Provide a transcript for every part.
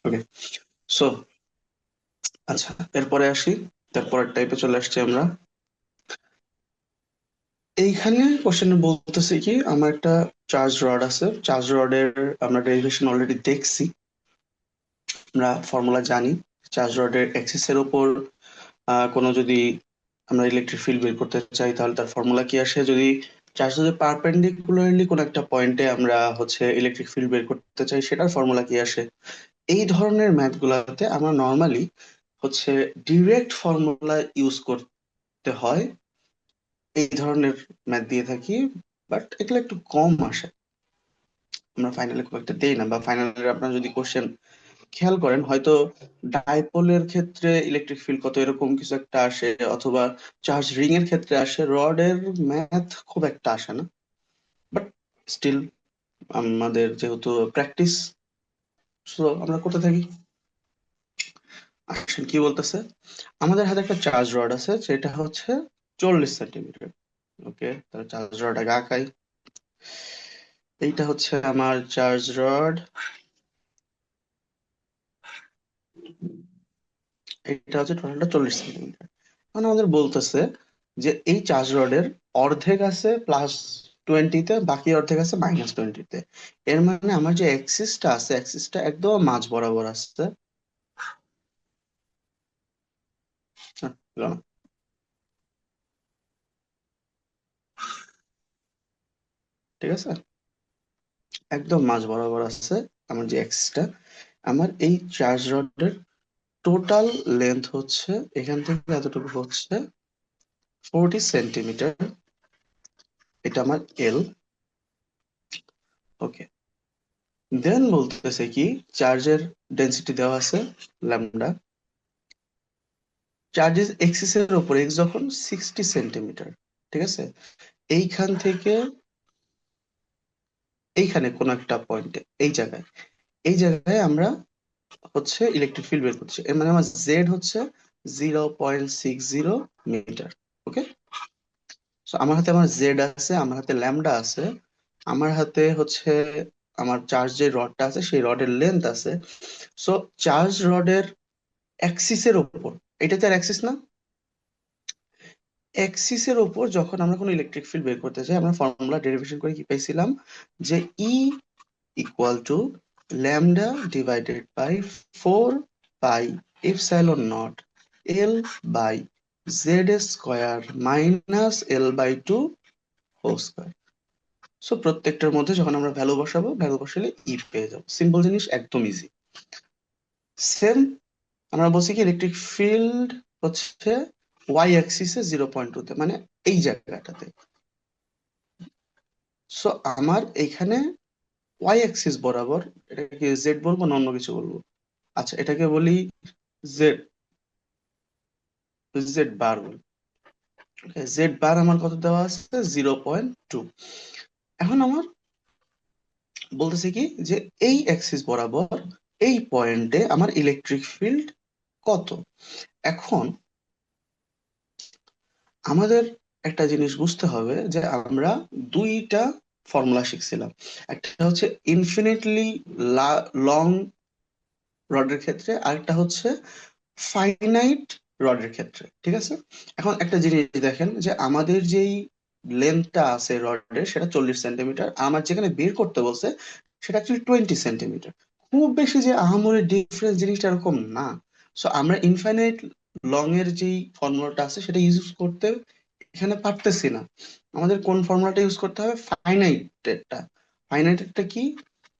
ওকে। So আচ্ছা, এরপরে আসি, তারপরের টাইপে চলে আসছি আমরা। এইখানে কোশ্চেন বলতেছে কি, আমার একটা চার্জ রড আছে, চার্জ রডের আমরা ডেরিভেশন অলরেডি দেখছি, আমরা ফর্মুলা জানি। চার্জ রডের এক্সিস এর উপর কোনো যদি আমরা ইলেকট্রিক ফিল্ড বের করতে চাই, তাহলে তার ফর্মুলা কি আসে? যদি চার্জ যদি পারপেন্ডিকুলারলি কোনো একটা পয়েন্টে আমরা হচ্ছে ইলেকট্রিক ফিল্ড বের করতে চাই, সেটার ফর্মুলা কি আসে? এই ধরনের ম্যাথ গুলাতে আমরা নর্মালি হচ্ছে ডিরেক্ট ফর্মুলা ইউজ করতে হয়, এই ধরনের ম্যাথ দিয়ে থাকি। বাট এগুলো একটু কম আসে, আমরা ফাইনালে খুব একটা দেই না, বা ফাইনালে আপনারা যদি কোশ্চেন খেয়াল করেন, হয়তো ডাইপোলের ক্ষেত্রে ইলেকট্রিক ফিল্ড কত এরকম কিছু একটা আসে, অথবা চার্জ রিং এর ক্ষেত্রে আসে, রডের ম্যাথ খুব একটা আসে না। বাট স্টিল আমাদের যেহেতু প্র্যাকটিস, সো আমরা করতে থাকি। আসেন কি বলতেছে, আমাদের হাতে একটা চার্জ রড আছে যেটা হচ্ছে 40 সেন্টিমিটার। ওকে, তাহলে চার্জ রড আগে আঁকাই। এইটা হচ্ছে আমার চার্জ রড, এটা হচ্ছে টোটালটা 40 সেন্টিমিটার। মানে আমাদের বলতেছে যে এই চার্জ রডের অর্ধেক আছে +20-তে, বাকি অর্ধেক আছে -20-তে। এর মানে আমার যে অ্যাক্সিসটা আছে, অ্যাক্সিসটা একদম মাঝ বরাবর আসছে। হলো না? ঠিক আছে, একদম মাঝ বরাবর আসছে আমার যে অ্যাক্সিসটা। আমার এই চার্জ রডের টোটাল লেন্থ হচ্ছে, এখান থেকে এতটুকু হচ্ছে 40 সেন্টিমিটার। এটা আমার এল। ওকে, দেন বলতেছে কি, চার্জের ডেন্সিটি দেওয়া আছে ল্যামডা। চার্জেস এক্সিস এর উপর এক্স যখন 60 সেন্টিমিটার, ঠিক আছে, এইখান থেকে এইখানে কোন একটা পয়েন্টে, এই জায়গায় আমরা হচ্ছে ইলেকট্রিক ফিল্ড বের করছি। এর মানে আমার জেড হচ্ছে 0.60 মিটার। ওকে, আমার হাতে আমার জেড আছে, আমার হাতে ল্যামডা আছে, আমার হাতে হচ্ছে আমার চার্জ যে রডটা আছে সেই রডের লেন্থ আছে। সো চার্জ রডের অ্যাক্সিসের ওপর, এটা তার অ্যাক্সিস না, অ্যাক্সিসের ওপর যখন আমরা কোনো ইলেকট্রিক ফিল্ড বের করতে চাই, আমরা ফর্মুলা ডেরিভেশন করে কি পাইছিলাম, যে E equal to lambda divided by 4 pi epsilon naught L by Z square minus L/2 whole square. So প্রত্যেকটার মধ্যে যখন আমরা ভ্যালু বসাবো, ভ্যালু বসালে ই পেয়ে যাবো। সিম্পল জিনিস, একদম ইজি। সেম আমরা বলছি কি ইলেকট্রিক ফিল্ড হচ্ছে ওয়াই অ্যাক্সিসে 0.2-তে, মানে এই জায়গাটাতে। সো আমার এইখানে ওয়াই অ্যাক্সিস বরাবর, এটাকে জেড বলবো না অন্য কিছু বলবো? আচ্ছা, এটাকে বলি জেড, জেড বার বলি। জেড বার আমার কত দেওয়া আছে? 0.2। এখন আমার বলতেছে কি যে এই অ্যাক্সিস বরাবর এই পয়েন্টে আমার ইলেকট্রিক ফিল্ড কত। এখন আমাদের একটা জিনিস বুঝতে হবে যে আমরা দুইটা ফর্মুলা শিখছিলাম। একটা হচ্ছে ইনফিনিটলি লং রডের ক্ষেত্রে, আরেকটা হচ্ছে ফাইনাইট রডের ক্ষেত্রে, ঠিক আছে। এখন একটা জিনিস দেখেন, যে আমাদের যেই লেন্থটা আছে রডের সেটা 40 সেন্টিমিটার, আমার যেখানে বের করতে বলছে সেটা অ্যাকচুয়ালি 20 সেন্টিমিটার। খুব বেশি যে আহামরি ডিফারেন্স জিনিসটা এরকম না। সো আমরা ইনফাইনাইট লং এর যেই ফর্মুলাটা আছে সেটা ইউজ করতে এখানে পারতেছি না। আমাদের কোন ফর্মুলাটা ইউজ করতে হবে? ফাইনাইটেডটা। ফাইনাইটেডটা কি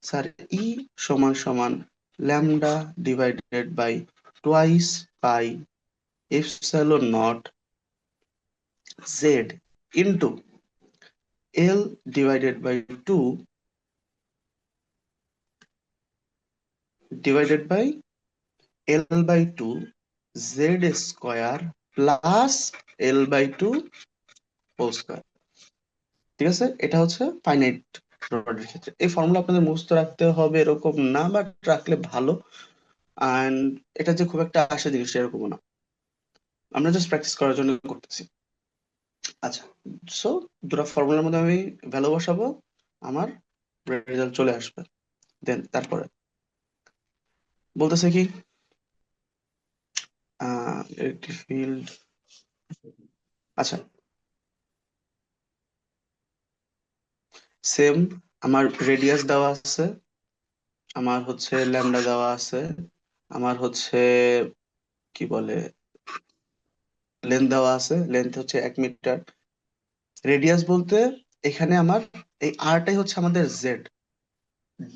স্যার? ই সমান সমান lambda divided by twice pi epsilon naught Z into L divided by 2 divided by L/2 Z square plus L/2 whole square. ঠিক আছে, এটা হচ্ছে ফাইনাইট রডের ক্ষেত্রে। এই ফর্মুলা আপনাদের মুখস্থ রাখতে হবে এরকম না, বাট রাখলে ভালো। অ্যান্ড এটা যে খুব একটা আসে জিনিস এরকম না, আমরা জাস্ট প্র্যাকটিস করার জন্য করতেছি। আচ্ছা, সো দুটো ফর্মুলার মধ্যে আমি ভ্যালু বসাবো, আমার রেজাল্ট চলে আসবে। দেন তারপরে বলতেছে কি একটি ফিল্ড, আচ্ছা সেম, আমার রেডিয়াস দেওয়া আছে, আমার হচ্ছে ল্যামডা দেওয়া আছে, আমার হচ্ছে কি বলে লেন্থ দেওয়া আছে, লেন্থ হচ্ছে 1 মিটার। রেডিয়াস বলতে এখানে আমার এই আরটাই হচ্ছে আমাদের জেড,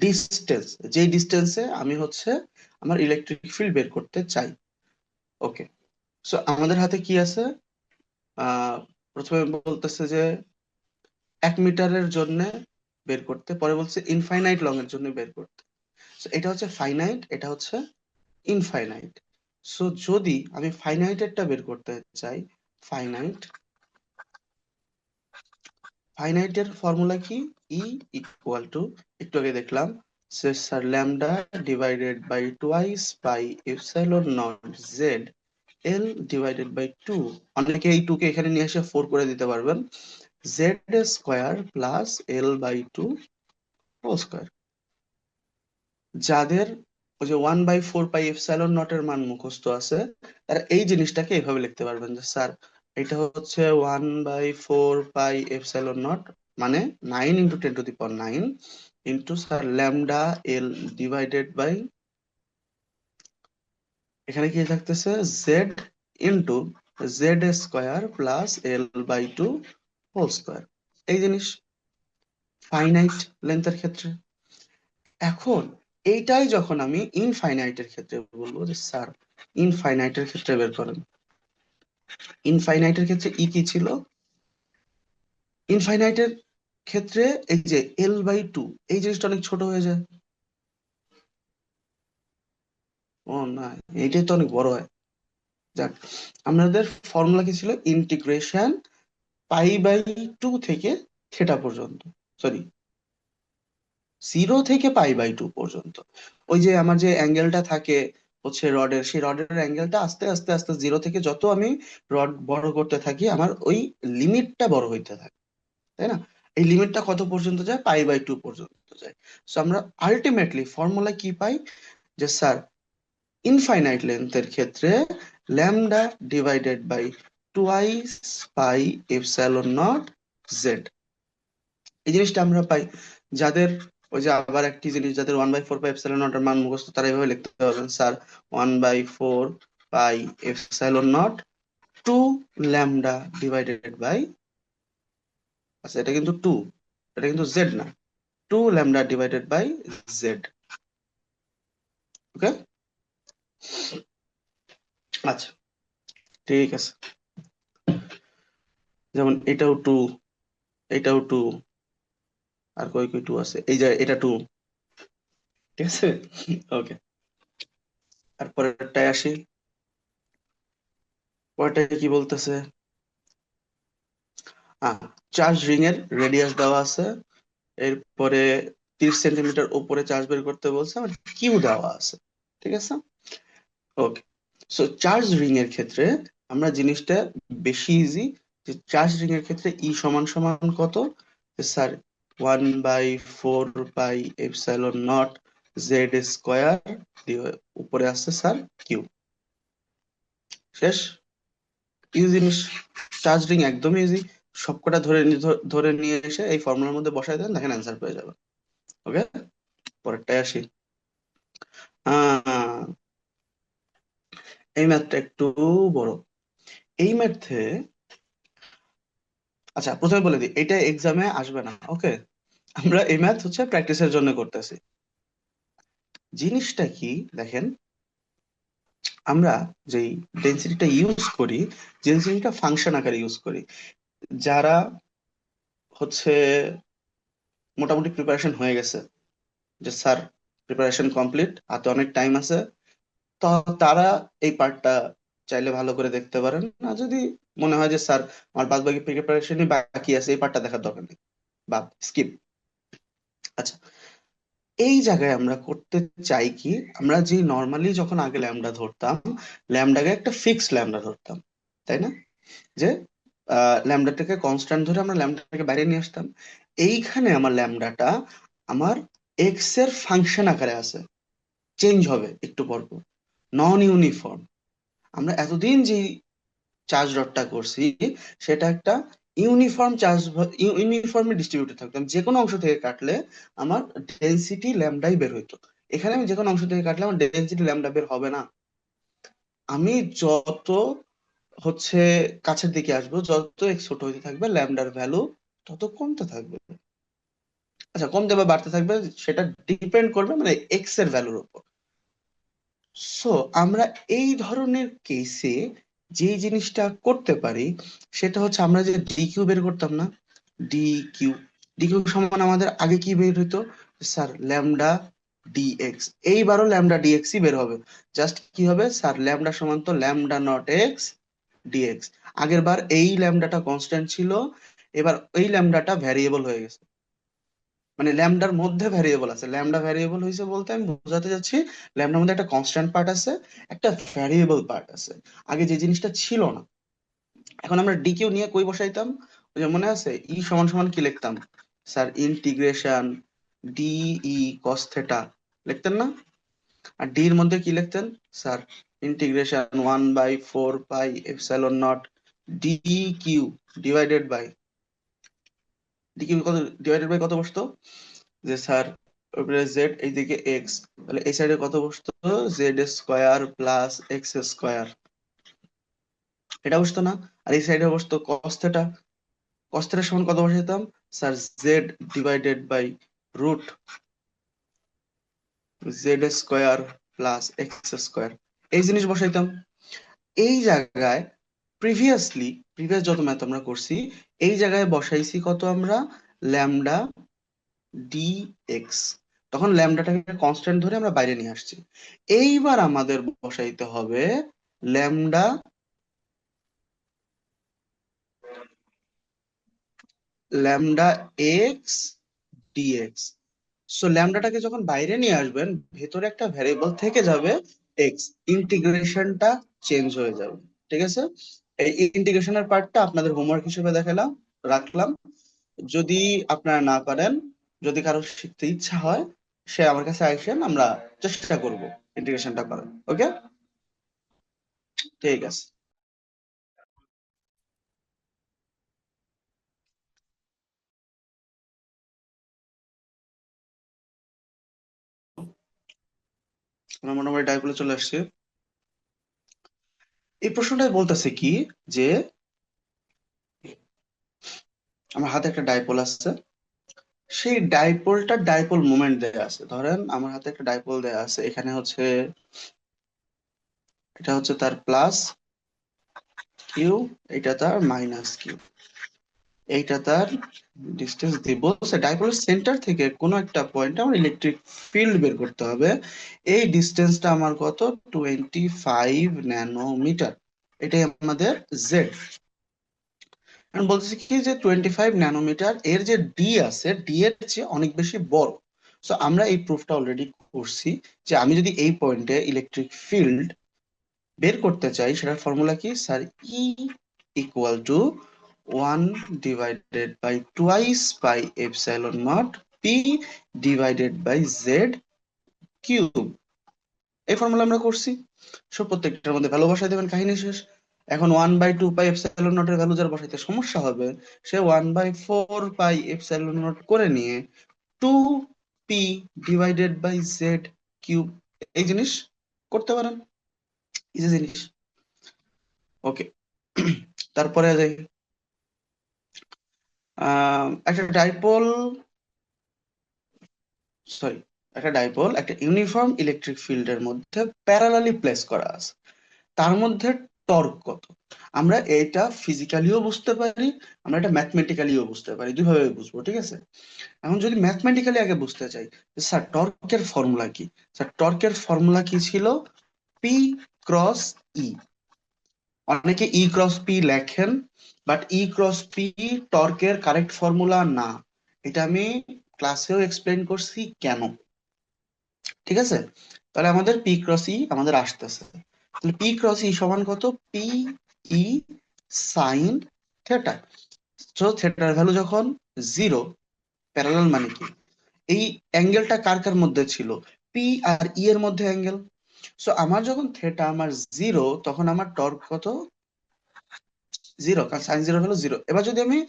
ডিস্টেন্স, যেই ডিস্টেন্সে আমি হচ্ছে আমার ইলেকট্রিক ফিল্ড বের করতে চাই। ওকে, সো আমাদের হাতে কি আছে? আহ প্রথমে বলতেছে যে 1 মিটারের জন্য বের করতে, পরে বলছে ইনফাইনাইট লং এর জন্য বের করতে। So, এটা হচ্ছে ফাইনাইট, এটা হচ্ছে ইনফাইনাইট। সো যদি আমি ফাইনাইটেরটা বের করতে চাই, ফাইনাইট, ফাইনাইটের ফর্মুলা কি? ই ইকুয়াল টু, একটু আগে দেখলাম যে sir lambda divided by twice by epsilon naught Z L divided by two. অনেকে এই টু কে এখানে নিয়ে এসে 4 করে দিতে পারবেন। Z square plus L by two whole square. যাদের ওই যে 1/4 পাই এপসাইলন নট এর মান মুখস্থ আছে, তারা এই জিনিসটাকে এইভাবে লিখতে পারবেন যে স্যার এটা হচ্ছে 1/4 পাই এপসাইলন নট, মানে 9 × 10⁹ into sir lambda L divided by, এখানে কি থাকতেছে Z into Z square plus L by two whole square. এই জিনিস ফাইনাইট লেন্থের ক্ষেত্রে। এখন এইটাই যখন আমি ইনফাইনাইটের ক্ষেত্রে বলবো যে স্যার ইনফাইনাইটের ক্ষেত্রে বের করেন। ইনফাইনাইটের ক্ষেত্রে ই কি ছিল? ইনফাইনাইটের ক্ষেত্রে এই যে L/2, এই জিনিসটা অনেক ছোট হয়ে যায়। ও না, এইটাই তো অনেক বড় হয়। যাক, আমাদের ফর্মুলা কি ছিল? ইন্টিগ্রেশন π/2 থেকে থেটা পর্যন্ত, সরি 0 থেকে π/2 পর্যন্ত। ওই যে আমার যে অ্যাঙ্গেলটা থাকে হচ্ছে রডের, সেই রডের অ্যাঙ্গেলটা আস্তে আস্তে আস্তে 0 থেকে যত আমি রড বড় করতে থাকি, আমার ওই লিমিটটা বড় হইতে থাকে, তাই না? এই লিমিটটা কত পর্যন্ত যায়? π/2 পর্যন্ত যায়। সো আমরা আলটিমেটলি ফর্মুলা কি পাই? যে স্যার ইনফাইনাইট লেন্থের ক্ষেত্রে ল্যামডা ডিভাইডেড বাই টুয়াইস π/নট জেড, এই জিনিসটা আমরা পাই। যাদের ওই যে আবার একটি জিনিস, যাদের 1/4 পাই এপসাইলন নট এর মান মুখস্থ, তারা এভাবে লিখতে পারবেন sir 1/4 pi epsilon nought two lambda divided by, আচ্ছা এটা কিন্তু টু, এটা কিন্তু জেড না, two lambda divided by Z. Okay, আচ্ছা ঠিক আছে। যেমন এটাও টু, এটাও টু, আর কই কই টু আছে, এই যে এটা টু, ঠিক আছে। ওকে, আর পরেরটায় আসি। পরেরটায় কি বলতেছে? চার্জ রিং এর রেডিয়াস দেওয়া আছে, এরপরে 30 সেন্টিমিটার উপরে চার্জ বের করতে বলছে, আমার কিউ দেওয়া আছে, ঠিক আছে। ওকে, সো চার্জ রিং এর ক্ষেত্রে আমরা জিনিসটা বেশি ইজি, যে চার্জ রিং এর ক্ষেত্রে ই সমান সমান কত? Sir 1/4 pi epsilon naught Z square, উপরে আসছে স্যার কিউ। শেষ, ইজি জিনিস। চার্জ রিং একদম ইজি, সবকটা ধরে নিয়ে এসে এই ফর্মুলার মধ্যে বসাই দেন, দেখেন অ্যান্সার পেয়ে যাবেন। ওকে, পরেরটায় আসি। আহ এই ম্যাথটা একটু বড়। এই ম্যাথে, আচ্ছা প্রথমে বলে দিই এটা এক্সামে আসবে না, ওকে? আমরা এই ম্যাথ হচ্ছে প্র্যাকটিসের জন্য করতেছি। জিনিসটা কি দেখেন, আমরা যেই ডেন্সিটিটা ইউজ করি, ডেন্সিটিটা ফাংশন আকারে ইউজ করি। যারা হচ্ছে মোটামুটি প্রিপারেশন হয়ে গেছে, যে স্যার প্রিপারেশন কমপ্লিট, হাতে অনেক টাইম আছে, তো তারা এই পার্টটা চাইলে ভালো করে দেখতে পারেন। না যদি মনে হয় যে স্যার আমার বাদ বাকি প্রিপারেশনই বাকি আছে, এই পার্টটা দেখার দরকার নেই, বা স্কিপ। আচ্ছা, এই জায়গায় আমরা করতে চাই কি, আমরা যে নর্মালি যখন আগে ল্যামডা ধরতাম, ল্যামডাকে একটা ফিক্সড ল্যামডা ধরতাম, তাই না? যে ল্যামডাটাকে কনস্ট্যান্ট ধরে আমরা ল্যামডাটাকে বাইরে নিয়ে আসতাম। এইখানে আমার ল্যামডাটা আমার এক্স এর ফাংশন আকারে আছে, চেঞ্জ হবে একটু পর পর, নন ইউনিফর্ম। আমরা এতদিন যে চার্জ ডটটা করছি সেটা একটা ইউনিফর্ম চার্জ, ইউনিফর্মলি ডিস্ট্রিবিউটেড থাকতো। আমি যে কোনো অংশ থেকে কাটলে আমার ডেনসিটি ল্যামডাই বের হইতো। এখানে আমি যে কোনো অংশ থেকে কাটলে আমার ডেনসিটি ল্যামডা বের হবে না। আমি যত হচ্ছে কাছের দিকে আসবো, যত এক্স ছোট হইতে থাকবে, ল্যামডার ভ্যালু তত কমতে থাকবে। আচ্ছা, কমতে বা বাড়তে থাকবে সেটা ডিপেন্ড করবে মানে এক্স এর ভ্যালুর উপর। সো আমরা এই ধরনের কেসে যে জিনিসটা করতে পারি সেটা হচ্ছে, আমরা যে ডি কিউ বের করতাম না, ডি কিউ, ডি কিউ সমান আমাদের আগে কি বের হইতো, স্যার ল্যামডা ডিএক্স। এইবারও ল্যামডা ডিএক্স ই বের হবে। জাস্ট কি হবে স্যার, ল্যামডা সমান তো ল্যামডা নট এক্স ডিএক্স। আগের বার এই ল্যামডাটা কনস্ট্যান্ট ছিল, এবার এই ল্যামডাটা ভ্যারিয়েবল হয়ে গেছে। মানে ল্যামডার মধ্যে ভ্যারিয়েবল আছে, ল্যামডা ভ্যারিয়েবল হয়েছে বলতে আমি বোঝাতে যাচ্ছি ল্যামডার মধ্যে একটা কনস্ট্যান্ট পার্ট আছে, একটা ভ্যারিয়েবল পার্ট আছে, আগে যে জিনিসটা ছিল না। এখন আমরা ডি কিউ নিয়ে কই বসাইতাম, ওই যে মনে আছে ই সমান সমান কি লিখতাম, sir integration D E cos theta লিখতেন না? আর ডি এর মধ্যে কি লিখতেন sir, integration 1/4 pi epsilon naught D Q divided by, D Q কত ডিভাইডেড বাই কত বসতো, যে স্যার উপরে জেড এইদিকে এক্স, তাহলে এই সাইডে কত বসতো, Z square plus X square, এটা বসতো না? আর এই সাইডে বসতো কস থেটা, কস থেটা সমান কত বসাইতাম sir, Z divided by root Z square plus X square, এই জিনিস বসাইতাম। এই জায়গায় প্রিভিয়াস যত ম্যাথ আমরা করছি, এই জায়গায় বসাইছি কত আমরা, ল্যামডা ডি এক্স। তখন ল্যামডাটাকে কনস্ট্যান্ট ধরে আমরা বাইরে নিয়ে আসছি। এইবার আমাদের বসাইতে হবে lambda, lambda X D X. So ল্যামডাটাকে যখন বাইরে নিয়ে আসবেন, ভেতরে একটা ভ্যারিয়েবল থেকে যাবে এক্স, ইন্টিগ্রেশনটা চেঞ্জ হয়ে যাবে। ঠিক আছে, এই ইন্টিগ্রেশনের পার্টটা আপনাদের হোমওয়ার্ক হিসেবে দেখালাম, রাখলাম। যদি আপনারা না পারেন, যদি কারো শিখতে ইচ্ছা হয়, সে আমার কাছে আসেন, আমরা চেষ্টা করব ইন্টিগ্রেশনটা করার। ওকে, ঠিক আছে। আমরা মোটামুটি ডাইপলে চলে আসছি। এই প্রশ্নটাই বলতেছে কি, যে আমার হাতে একটা ডাইপোল আছে, সেই ডাইপোলটা ডাইপোল মোমেন্ট দেয়া আছে। ধরেন আমার হাতে একটা ডাইপোল দেয়া আছে, এখানে হচ্ছে এটা হচ্ছে তার প্লাস কিউ, এটা তার মাইনাস কিউ, এইটা তার ডিস্টেন্স দিব। ডাইপোলের সেন্টার থেকে কোনো একটা পয়েন্টে আমার ইলেকট্রিক ফিল্ড বের করতে হবে। এই ডিস্টেন্সটা আমার কত, 25 ন্যানোমিটার, এটাই আমাদের জেড। আমি বলতেছি কি যে 25 ন্যানোমিটার, এর যে ডি আছে, ডি এর চেয়ে অনেক বেশি বড়। সো আমরা এই প্রুফটা অলরেডি করছি, যে আমি যদি এই পয়েন্টে ইলেকট্রিক ফিল্ড বের করতে চাই, সেটার ফর্মুলা কি sir, E equal to 1/2 pi epsilon naught P divided by Z cube. এই ফর্মুলা আমরা করছি। সব প্রত্যেকটার মধ্যে ভ্যালু বসাই দেবেন, কাহিনী শেষ। এখন 1/2 পাই এপসাইলন নট এর ভ্যালু যার বসাইতে সমস্যা হবে, সে 1/4 পাই এপসাইলন নট করে নিয়ে 2 P divided by Z cube, এই জিনিস করতে পারেন, ইজি জিনিস। ওকে, তারপরে যাই। একটা ডাইপোল, সরি, একটা ডাইপোল একটা ইউনিফর্ম ইলেকট্রিক ফিল্ডের মধ্যে প্যারালালি প্লেস করা আছে, তার মধ্যে টর্ক কত। আমরা এটা ফিজিক্যালিও বুঝতে পারি, আমরা এটা ম্যাথমেটিক্যালিও বুঝতে পারি, দুইভাবে বুঝবো। ঠিক আছে, এখন যদি ম্যাথমেটিক্যালি আগে বুঝতে চাই, যে স্যার টর্কের ফর্মুলা কি, স্যার টর্কের ফর্মুলা কি ছিল, পি ক্রস ই। অনেকে ই ক্রস পি লেখেন, বাট ই ক্রস পি টর্কের কারেক্ট ফর্মুলা না। এটা আমি ক্লাসেও এক্সপ্লেন করছি কেন। ঠিক আছে, তাহলে আমাদের পি ক্রস ই আমাদের আসতেছে। তাহলে পি ক্রস ই সমান কত, পি ই সাইন থেটা। তো থেটার ভ্যালু যখন জিরো, প্যারালাল মানে কি, এই অ্যাঙ্গেলটা কার কার মধ্যে ছিল, পি আর ই এর মধ্যে অ্যাঙ্গেল। সো আমার যখন থেটা আমার জিরো, তখন আমার টর্ক কত? জিরো, কারণ সাইন জিরো হলো জিরো। এবার যদি আমি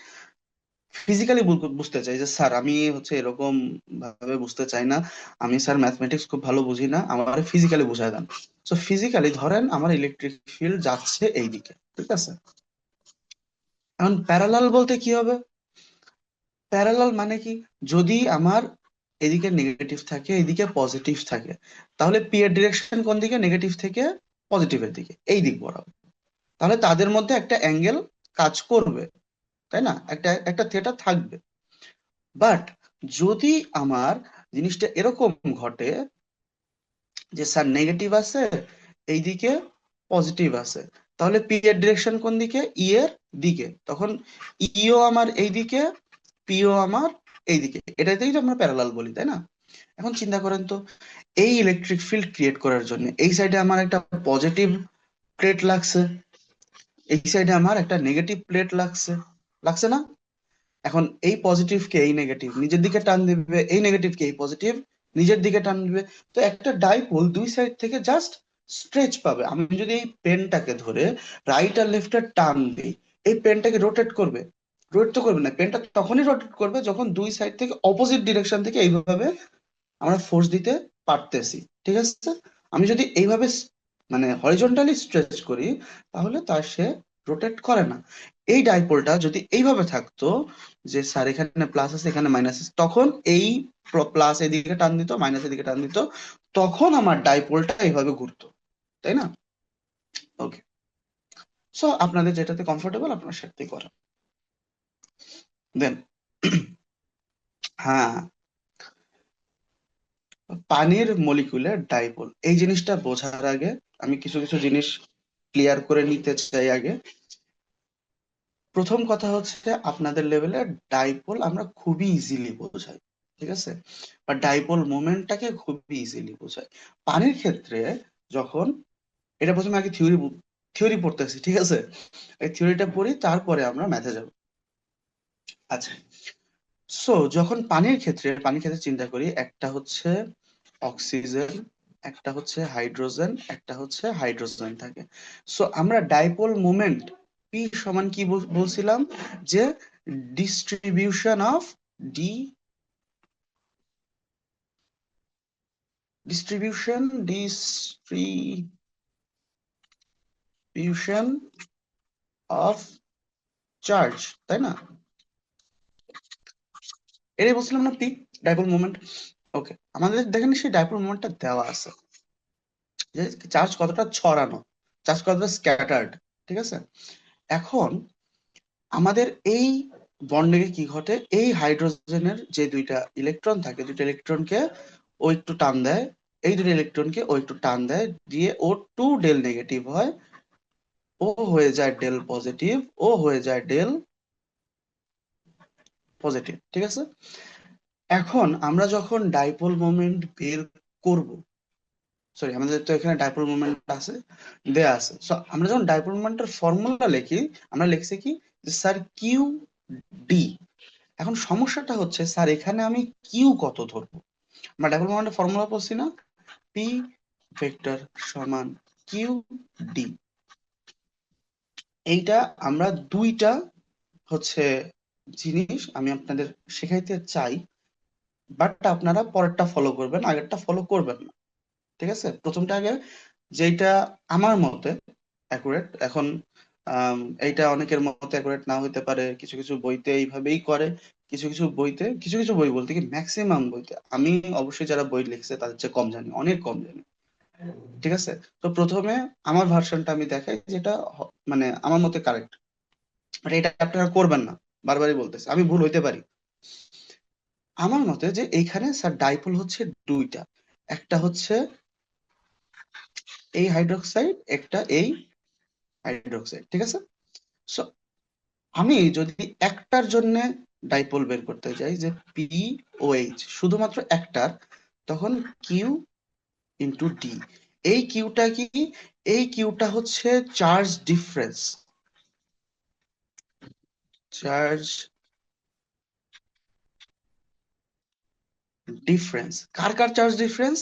ফিজিক্যালি বুঝতে চাই যে স্যার আমি হচ্ছে এরকম ভাবে বুঝতে চাই না, আমি স্যার ম্যাথমেটিক্স খুব ভালো বুঝি না, আমার ফিজিক্যালি বুঝায় দেন। সো ফিজিক্যালি ধরেন আমার ইলেকট্রিক ফিল্ড যাচ্ছে এই দিকে, ঠিক আছে? এখন প্যারালাল বলতে কি হবে? প্যারালাল মানে কি? যদি আমার এদিকে নেগেটিভ থাকে এদিকে পজিটিভ থাকে, তাহলে পি এর ডিরেকশন কোন দিকে? নেগেটিভ থেকে পজিটিভের দিকে, এই দিক বরাবর। তাহলে তাদের মধ্যে একটা অ্যাঙ্গেল কাজ করবে, তাই না? একটা একটা থিটা থাকবে। বাট যদি আমার জিনিসটা এরকম ঘটে যে স্যার নেগেটিভ আছে এইদিকে, পজিটিভ আছে, তাহলে পি এর ডিরেকশন কোন দিকে? ই এর দিকে। তখন ইও আমার এইদিকে, পিও আমার এইদিকে, এটাতেই তো আমরা প্যারালাল বলি, তাই না? এখন চিন্তা করেন তো, এই ইলেকট্রিক ফিল্ড ক্রিয়েট করার জন্য এই সাইডে আমার একটা পজিটিভ প্লেট লাগছে, এই সাইডে আমার একটা নেগেটিভ প্লেট লাগছে, লাগছে না? এখন এই পজিটিভ কে এই নেগেটিভ নিজের দিকে টান দিবে, এই নেগেটিভ কে এই পজিটিভ নিজের দিকে টান দিবে। তো একটা ডাইপোল দুই সাইড থেকে জাস্ট স্ট্রেচ পাবে। আমি যদি এই পেনটাকে ধরে রাইট আর লেফটে টান দিই, এই পেনটাকে রোটেট করবে? রোটেট তো করবে না, পেনটা তখনই রোটেট করবে যখন দুই সাইড থেকে অপোজিট ডিরেকশন থেকে এইভাবে আমরা ফোর্স দিতে পারতেছি, ঠিক আছে? আমি যদি এইভাবে মানে হরিজন্টালি স্ট্রেচ করি, তাহলে তার সে রোটেট করে না। এই ডাইপোলটা যদি এইভাবে থাকতো যে স্যার এখানে প্লাস আছে এখানে মাইনাস আছে, তখন এই প্লাস এদিকে টান দিত, মাইনাস এদিকে টান দিত, তখন আমার ডাইপোলটা এইভাবে ঘুরতো, তাই না? ওকে, সো আপনাদের যেটাতে কমফোর্টেবল আপনারা সেটাতেই করেন। দেন হ্যাঁ, পানির মলিকুলার ডাইপোল এই জিনিসটা বোঝার আগে আমি কিছু কিছু জিনিস ক্লিয়ার করে নিতে চাই আগে। প্রথম কথা হচ্ছে আপনাদের লেভেলে ডাইপোল আমরা খুবই ইজিলি বোঝাই, ঠিক আছে? বা ডাইপোল মোমেন্টটাকে খুবই ইজিলি বোঝাই। পানির ক্ষেত্রে যখন, এটা প্রথমে আগে থিওরি থিওরি পড়তেছি, ঠিক আছে? এই থিওরিটা পড়ি, তারপরে আমরা ম্যাথে যাব। আচ্ছা, সো যখন পানির ক্ষেত্রে চিন্তা করি, একটা হচ্ছে অক্সিজেন, একটা হচ্ছে হাইড্রোজেন, একটা হচ্ছে হাইড্রোজেন থাকে। সো আমরা ডাইপোল মোমেন্ট পি সমান কি বলছিলাম? যে distribution of D distribution of charge, তাই না? এটাই বলছিলাম না, পি, ডাইপোল মোমেন্ট। ওকে, আমাদের দেখেন সেই ডাইপোল মোমেন্টটা দেওয়া আছে যে চার্জ কতটা ছড়ানো, চার্জ কতটা স্ক্যাটার্ড, ঠিক আছে? এখন আমাদের এই বন্ডে কি ঘটে? এই হাইড্রোজেনের যে দুইটা ইলেকট্রন থাকে, দুইটা ইলেকট্রনকে ও একটু টান দেয়, এই দুটো ইলেকট্রনকে ও একটু টান দেয়, দিয়ে ও টু ডেল নেগেটিভ হয়, ও হয়ে যায় ডেল পজিটিভ, ও হয়ে যায় ডেল পজিটিভ, ঠিক আছে? এখন আমরা যখন ডাইপোল মোমেন্ট বের করব, সরি আমাদের তো এখানে ডাইপোল মোমেন্ট আছে, দেয়া আছে। সো আমরা যখন ডাইপোল মোমেন্টের ফর্মুলা লিখি, আমরা লিখছি কি যে স্যার কিউ ডি। এখন সমস্যাটা হচ্ছে স্যার এখানে আমি কিউ কত ধরবো? আমরা ডাইপোল মোমেন্টের ফর্মুলা পড়ছি না, পি ভেক্টর সমান কিউ ডি। এইটা আমরা দুইটা হচ্ছে জিনিস আমি আপনাদের শেখাইতে চাই, বাট আপনারা পরেরটা ফলো করবেন, আগেরটা ফলো করবেন না, ঠিক আছে? প্রথমটা আগে, যেটা আমার মতে অ্যাকুরেট। এখন আম, এইটা অনেকের মতে অ্যাকুরেট না হইতে পারে, কিছু কিছু বইতে এইভাবেই করে, কিছু কিছু বইতে, কিছু কিছু বই বলতে কি ম্যাক্সিমাম বইতে, আমি অবশ্যই যারা বই লিখছে তাদের চেয়ে কম জানি, অনেক কম জানি, ঠিক আছে? তো প্রথমে আমার ভার্সনটা আমি দেখাই, যেটা মানে আমার মতে কারেক্ট, বাট এটা আপনারা করবেন না, বারবারই বলতেছে, আমি ভুল হইতে পারি। আমার মতে যে এইখানে স্যার ডাইপোল হচ্ছে দুইটা, একটা হচ্ছে এই হাইড্রোক্সাইড, একটা এই হাইড্রোক্সাইড, ঠিক আছে? সো আমি যদি একটার জন্য ডাইপোল বের করতে চাই, যে পি ও এইচ শুধুমাত্র একটার, তখন কিউ ইন্টু ডি। এই কিউটা কি? এই কিউটা হচ্ছে চার্জ ডিফারেন্স, চার্জ ডিফারেন্স। কার কার চার্জ ডিফারেন্স?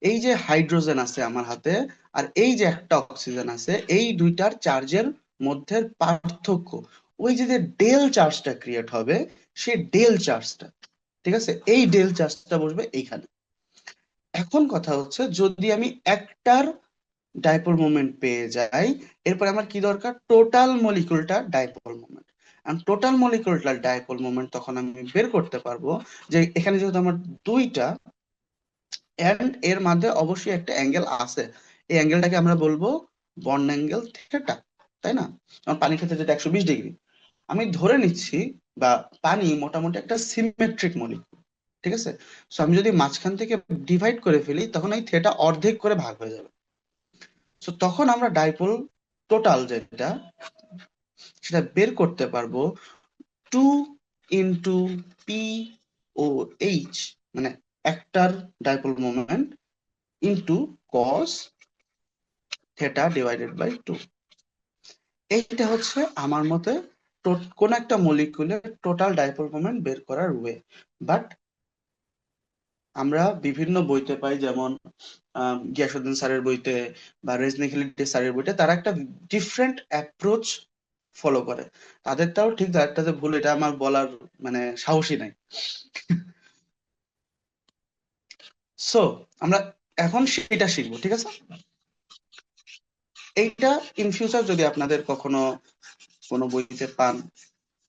এই যে হাইড্রোজেন আছে আমার হাতে, আর এই যে একটা অক্সিজেন আছে, এই দুইটার চার্জের মধ্যে পার্থক্য, ওই যে যে ডেল চার্জটা ক্রিয়েট হবে, সেই ডেল চার্জটা, ঠিক আছে, এই ডেল চার্জটা বসবে এইখানে। এখন কথা হচ্ছে, যদি আমি একটার ডাইপোল মোমেন্ট পেয়ে যাই, এরপর আমার কি দরকার, টোটাল মলিকুলটার ডাইপোল মোমেন্ট। টোটাল মলিকুলটার ডাইপোল মোমেন্ট তখন আমি বের করতে পারবো, যে এখানে যেহেতু আমার দুইটা, এন্ড এর মধ্যে অবশ্যই একটা অ্যাঙ্গেল আছে, এই অ্যাঙ্গেলটাকে আমরা বলবো বন্ড অ্যাঙ্গেল থিটা, তাই না? আমার পানির ক্ষেত্রে যেটা 120 ডিগ্রি, আমি ধরে নিচ্ছি, বা পানি মোটামুটি একটা সিমেট্রিক মলিকুল, ঠিক আছে। সো আমি যদি মাঝখান থেকে ডিভাইড করে ফেলি, তখন এই থিটা অর্ধেক করে ভাগ হয়ে যাবে। সো তখন আমরা ডাইপোল টোটাল যেটা, সেটা বের করতে পারবো 2 × P ও H, মানে একটার ডাইপোল মোমেন্ট ইন্টু কস θ/2। এইটা হচ্ছে আমার মতে কোন একটা মলিকুলের টোটাল ডাইপোল মোমেন্ট বের করার ওয়ে। বাট আমরা বিভিন্ন বইতে পাই, যেমন গিয়াসউদ্দিন স্যারের বইতে বা রেজনি খালিদ স্যারের বইতে, তারা একটা ডিফারেন্ট অ্যাপ্রোচ ফলো করে। তাদেরটাও ঠিক, তাদেরটাতে ভুল, এটা আমার বলার মানে সাহসী নাই। সো আমরা এখন সেটা শিখবো, ঠিক আছে। এইটা ইন ফিউচার যদি আপনাদের কখনো কোনো বইতে পান,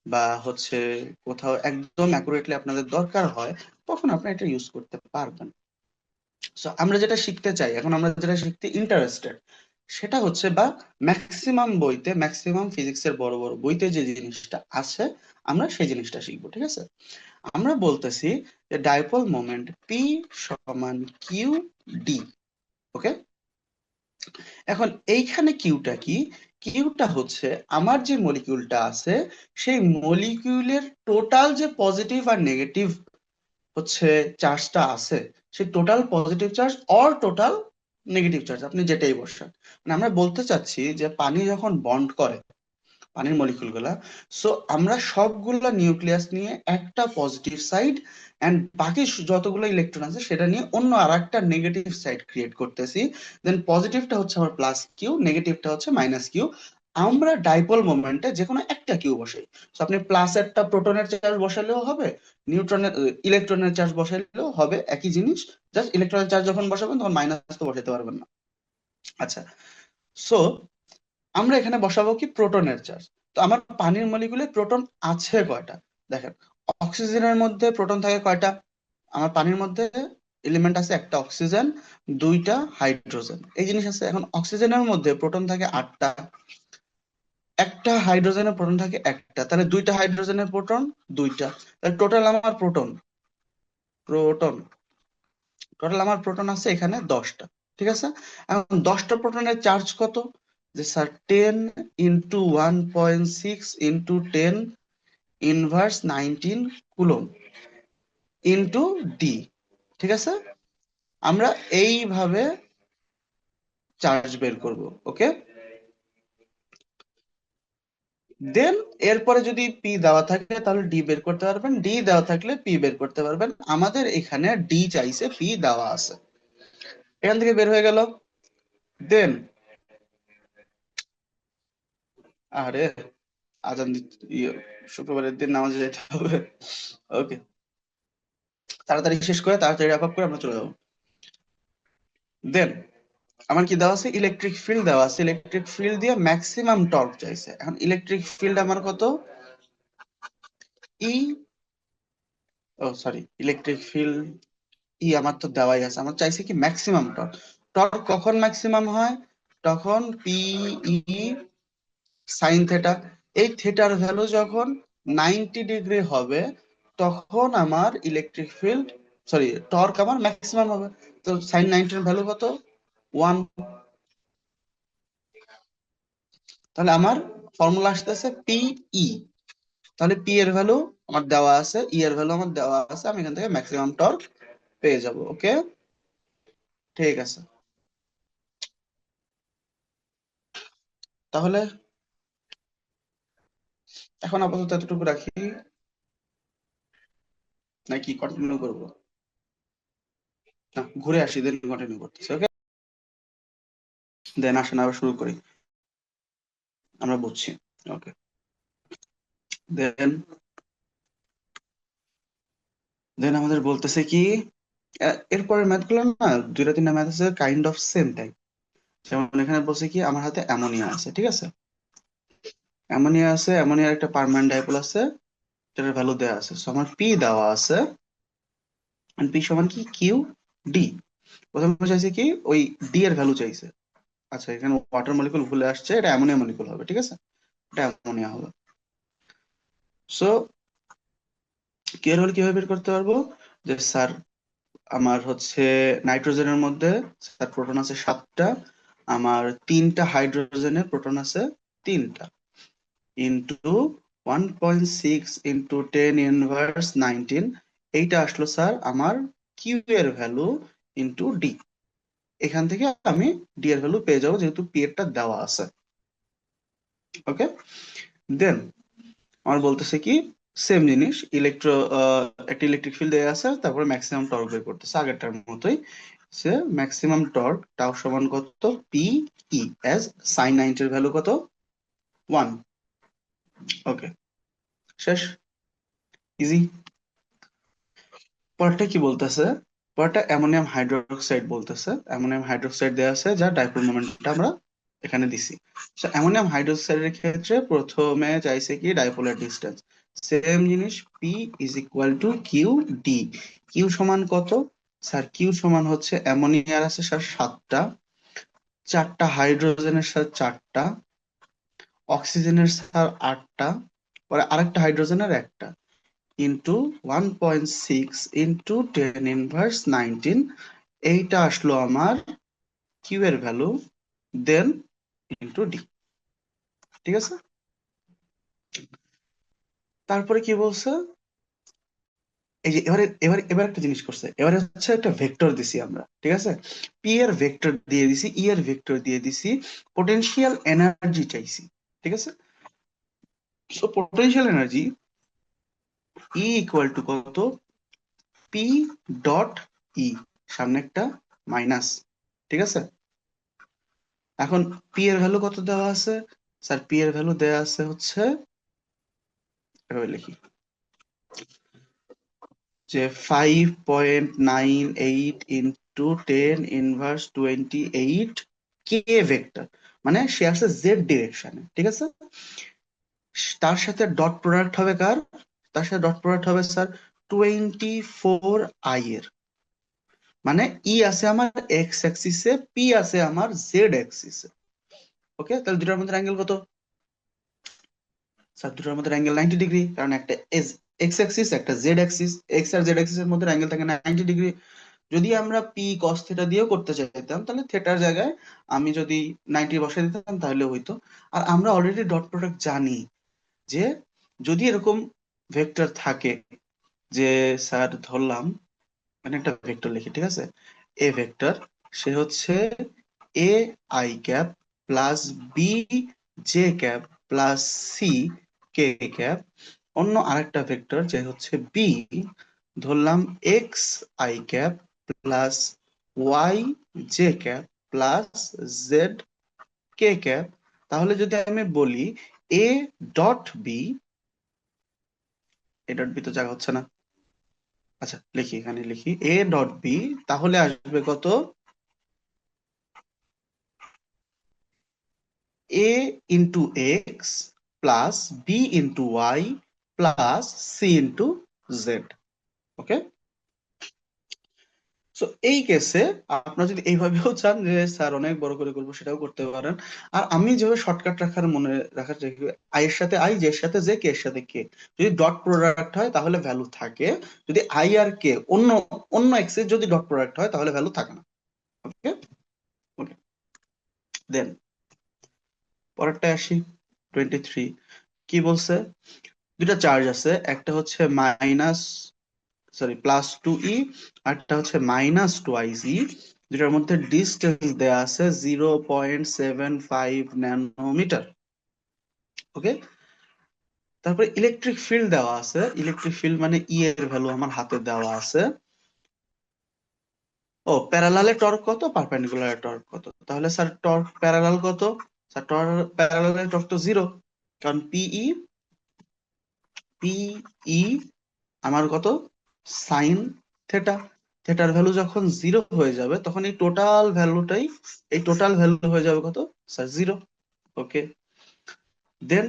বা হচ্ছে কোথাও একদম অ্যাকুরেটলি আপনাদের দরকার হয়, তখন আপনি এটা ইউজ করতে পারবেন। সো আমরা যেটা শিখতে চাই এখন, আমরা যেটা শিখতে ইন্টারেস্টেড, সেটা হচ্ছে, বা ম্যাক্সিমাম বইতে, ম্যাক্সিমাম ফিজিক্সের বড় বড় বইতে যে জিনিসটা আছে, আমরা সেই জিনিসটা শিখবো, ঠিক আছে। আমরা বলতেছি যে ডাইপোল মোমেন্ট পি সমান কিউ ডি। ওকে, এখন এইখানে কিউটা কি? কিউটা হচ্ছে আমার যে মলিকিউলটা আছে, সেই মলিকিউলের টোটাল যে পজিটিভ আর নেগেটিভ হচ্ছে চার্জটা আছে, সেই total positive charge or total negative charge, আপনি যেটাই বসান। মানে আমরা বলতে চাচ্ছি যে পানি যখন বন্ড করে, পানির মলিকুল গুলা, সো আমরা সবগুলা নিউক্লিয়াস নিয়ে একটা পজিটিভ সাইড, এন্ড বাকি যতগুলো ইলেকট্রন আছে সেটা নিয়ে অন্য আর একটা নেগেটিভ সাইড ক্রিয়েট করতেছি। দেন পজিটিভটা হচ্ছে আমার প্লাস কিউ, নেগেটিভটা হচ্ছে মাইনাস কিউ। আমরা ডাইপোল মোমেন্টে যে কোনো একটা কিউ বসাই। তো আপনি প্লাসেরটা প্রোটনের চার্জ বসালেও হবে, নিউট্রনের ইলেকট্রনের চার্জ বসালেও হবে, একই জিনিস। জাস্ট ইলেকট্রনের চার্জ যখন বসাবেন তখন মাইনাস তো বসাতে পারবেন না। আচ্ছা, সো আমরা এখানে বসাবো কি, প্রোটনের চার্জ। তো আমার পানির মলিকুলে প্রোটন আছে কয়টা? দেখেন, অক্সিজেনের মধ্যে প্রোটন থাকে কয়টা? আমার পানির মধ্যে এলিমেন্ট আছে একটা অক্সিজেন, দুইটা হাইড্রোজেন, এই জিনিস আছে। এখন অক্সিজেনের মধ্যে প্রোটন থাকে 8টা, একটা হাইড্রোজেনের প্রোটন থাকে একটা, তাহলে দুইটা হাইড্রোজেনের প্রোটন দুইটা, তাহলে টোটাল আমার প্রোটন প্রোটন টোটাল আমার প্রোটন আছে এখানে 10টা, ঠিক আছে। এখন 10টা প্রোটনের চার্জ কত? যে স্যার 10 × 1.6 × 10⁻⁹ ইনটু ডি, ঠিক আছে। আমরা এইভাবে চার্জ বের করব। ওকে, দেন এরপরে যদি পি দেওয়া থাকে তাহলে ডি বের করতে পারবেন, ডি দেওয়া থাকলে পি বের করতে পারবেন। আমাদের এখানে ডি চাইছে, পি দেওয়া আছে, এখান থেকে বের হয়ে গেল। দেন আরে আজান শুক্রবারের দিন নামাজে যেতে হবে। ওকে, তাড়াতাড়ি শেষ করে তাড়াতাড়ি র্যাপ আপ করে আমরা চলে যাবো। দেন আমার কি দেওয়া আছে, ইলেকট্রিক ফিল্ড দেওয়া আছে, ইলেকট্রিক ফিল্ড দিয়ে ম্যাক্সিমাম টর্ক চাইছে। এখন ইলেকট্রিক ফিল্ড আমার কত, ই, ও সরি, ইলেকট্রিক ফিল্ড ই আমার তো দেওয়াই আছে, আমার চাইছে কি ম্যাক্সিমাম টর্ক। টর্ক কখন ম্যাক্সিমাম হয়? তখন পি ই সাইন থেটা, এই থেটার ভ্যালু যখন 90 ডিগ্রি হবে, তখন আমার ইলেকট্রিক ফিল্ড, সরি টর্ক আমার ম্যাক্সিমাম হবে। তো সাইন 90 এর ভ্যালু কত? 1। তাহলে আমার ফর্মুলা আসতেছে পি ই। তাহলে পি এর ভ্যালু আমার দেওয়া আছে, ই এর ভ্যালু আমার দেওয়া আছে, আমি এখান থেকে ম্যাক্সিমাম টর্ক পেয়ে যাব। ওকে, ঠিক আছে। তাহলে এখন আপাতত এতটুকু রাখি, নাকি কন্টিনিউ করব? না, ঘুরে আসি দেন কন্টিনিউ করতেছি। ওকে, দেন আসেন আবার শুরু করি, আমরা বুঝছি। ওকে, দেন দেন আমাদের বলতেছে কি, এরপরের ম্যাথ গুলো না, দুইটা তিনটা ম্যাথ আছে কাইন্ড অফ সেম টাইপ। যেমন এখানে বলছে কি আমার হাতে অ্যামোনিয়া আছে, ঠিক আছে? অ্যামোনিয়া আছে, অ্যামোনিয়ার একটা পার্মানেন্ট ডাইপোল আছে, যেটার ভ্যালু দেওয়া আছে। সো আমার পি দেওয়া আছে, পি সমান কি কিউ ডি। প্রথমে চাইছে কি ওই ডি এর ভ্যালু চাইছে। আচ্ছা, এখানে ওয়াটার মলিকুল ভুলে আসছে, এটা অ্যামোনিয়া মলিকুল হবে, ঠিক আছে? এটা অ্যামোনিয়া হবে। সো কি এর হলে কিভাবে বের করতে পারবো, যে স্যার আমার হচ্ছে নাইট্রোজেনের মধ্যে স্যার প্রোটন আছে 7টা, আমার 3টা হাইড্রোজেনে প্রোটন আছে 3টা, ইন্টু 1.6 ইন্টু 10⁻19, এইটা আসলো স্যার আমার কিউ এর ভ্যালু ইন্টু ডি। এখান থেকে আমি ডি এর ভ্যালু পেয়ে যাবো যেহেতু পি এরটা দেওয়া আছে। ওকে, দেন আমার বলতেছে কি সেম জিনিস, একটা ইলেকট্রিক ফিল্ড দেওয়া আছে, তারপরে ম্যাক্সিমাম টর্ক বের করতেছে আগেরটার মতোই। সে ম্যাক্সিমাম টর্ক টাও সমান কত, পি ই, এজ সাইন 90 এর ভ্যালু কত, 1। ওকে, শেষ, ইজি। পরেরটা কি বলতেছে, পরেরটা অ্যামোনিয়াম হাইড্রোক্সাইড বলতেছে। অ্যামোনিয়াম হাইড্রোক্সাইড দেওয়া আছে, যার ডাইপোল মোমেন্টটা আমরা এখানে দিছি। অ্যামোনিয়াম হাইড্রোক্সাইডের ক্ষেত্রে প্রথমে চাইছে কি ডাইপোলার ডিস্টেন্স, সেম জিনিস, P is equal to Q D. Q সমান কত, স্যার কিউ সমান হচ্ছে অ্যামোনিয়ার আছে স্যার 7টা, 4টা হাইড্রোজেনের স্যার 4টা, অক্সিজেনের স্যার 8টা, পরে আরেকটা হাইড্রোজেনের একটা, ইন্টু 1.6 ইন্টু 10⁻19, এইটা আসলো আমার কিউ এর ভ্যালু, দেন ইন্টু ডি। ঠিক আছে, তারপরে কি বলছে, এই যে এবারে এবার এবার একটা জিনিস করছে, এবারে হচ্ছে একটা ভেক্টর দিছি আমরা, ঠিক আছে? পি এর ভেক্টর দিয়ে দিছি, ই এর ভেক্টর দিয়ে দিছি, পোটেনশিয়াল এনার্জি চাইছি, ঠিক আছে? সো পোটেনশিয়াল এনার্জি ই ইকুয়াল টু কত, পি ডট ই, সামনে একটা মাইনাস, ঠিক আছে? এখন পি এর ভ্যালু কত দেওয়া আছে, স্যার পি এর ভ্যালু দেওয়া আছে হচ্ছে, এভাবে লিখি যে 5.98 ইন্টু 10⁻28 কে ভেক্টর, মানে সে আছে জেড ডিরেকশনে, ঠিক আছে? তার সাথে ডট প্রোডাক্ট হবে কার, তার সাথে ডট প্রোডাক্ট হবে স্যার 24 এর, মানে ই আছে আমার এক্স অ্যাক্সিসে, পি আছে আমার জেড অ্যাক্সিসে। ওকে, তাহলে দুটার মধ্যে অ্যাঙ্গেল কত, স্যার দুটার মধ্যে অ্যাঙ্গেল 90 ডিগ্রি, কারণ একটা এস এক্স অ্যাক্সিস একটা জেড অ্যাক্সিস, এক্স আর জেড অ্যাক্সিস এর মধ্যে অ্যাঙ্গেল থাকে 90 ডিগ্রি। যদি আমরা পি কস থিটা দিয়েও করতে চাইতাম, তাহলে থিটার জায়গায় আমি যদি 90 বসাই দিতাম তাহলে হইতো। আর আমরা অলরেডি ডট প্রোডাক্ট জানি, যে যদি এরকম ভেক্টর থাকে, যে স্যার ধরলাম, মানে একটা ভেক্টর লিখি, ঠিক আছে? এ ভেক্টর, সে হচ্ছে A I cap plus B J cap plus C K cap. অন্য আরেকটা ভেক্টর যে হচ্ছে বি, ধরলাম X I cap plus Y J cap plus Z K cap. তাহলে যদি আমি বলি A dot B, A dot B তো জায়গা হচ্ছে না, আচ্ছা লিখি, এখানে লিখি এ ডট বি, তাহলে আসবে কত, A into X plus B into Y plus C into Z. Okay, so এই কেসে আপনারা যদি এইভাবেও চান যে স্যার অনেক বড় করে করবো, সেটাও করতে পারেন। আর আমি যেভাবে শর্টকাট রাখার মনে রাখার, আই এর সাথে আই, জে এর সাথে জে, কে এর সাথে কে, যদি ডট প্রোডাক্ট হয় তাহলে ভ্যালু থাকে, যদি আই আর কে অন্য অন্য এক্সেস যদি ডট প্রোডাক্ট হয় তাহলে ভ্যালু থাকে না। ওকে, ওকে, দেন পরেরটা আসি, 23। কি বলছে, দুটা চার্জ আছে, একটা হচ্ছে মাইনাস, সরি +2e, আরটা হচ্ছে -2ic। যেটার মধ্যে ডিস্টেন্স দেয়া আছে 0.75 ন্যানোমিটার। ওকে, তারপরে ইলেকট্রিক ফিল্ড দেওয়া আছে, ইলেকট্রিক ফিল্ড মানে ই এর ভ্যালু আমার হাতে দেওয়া আছে ও, প্যারালালে টর্ক কত, পারপেন্ডিকুলার টর্ক কত? তাহলে স্যার টর্ক প্যারালাল কত? স্যার টর্ক প্যারালালে টর্ক তো জিরো, কারণ পিই আমার কত, সাইন থেটা। থেটার ভ্যালু যখন জিরো হয়ে যাবে তখন এই টোটাল ভ্যালু হয়ে যাবে কত, স্যার জিরো। ওকে, দেন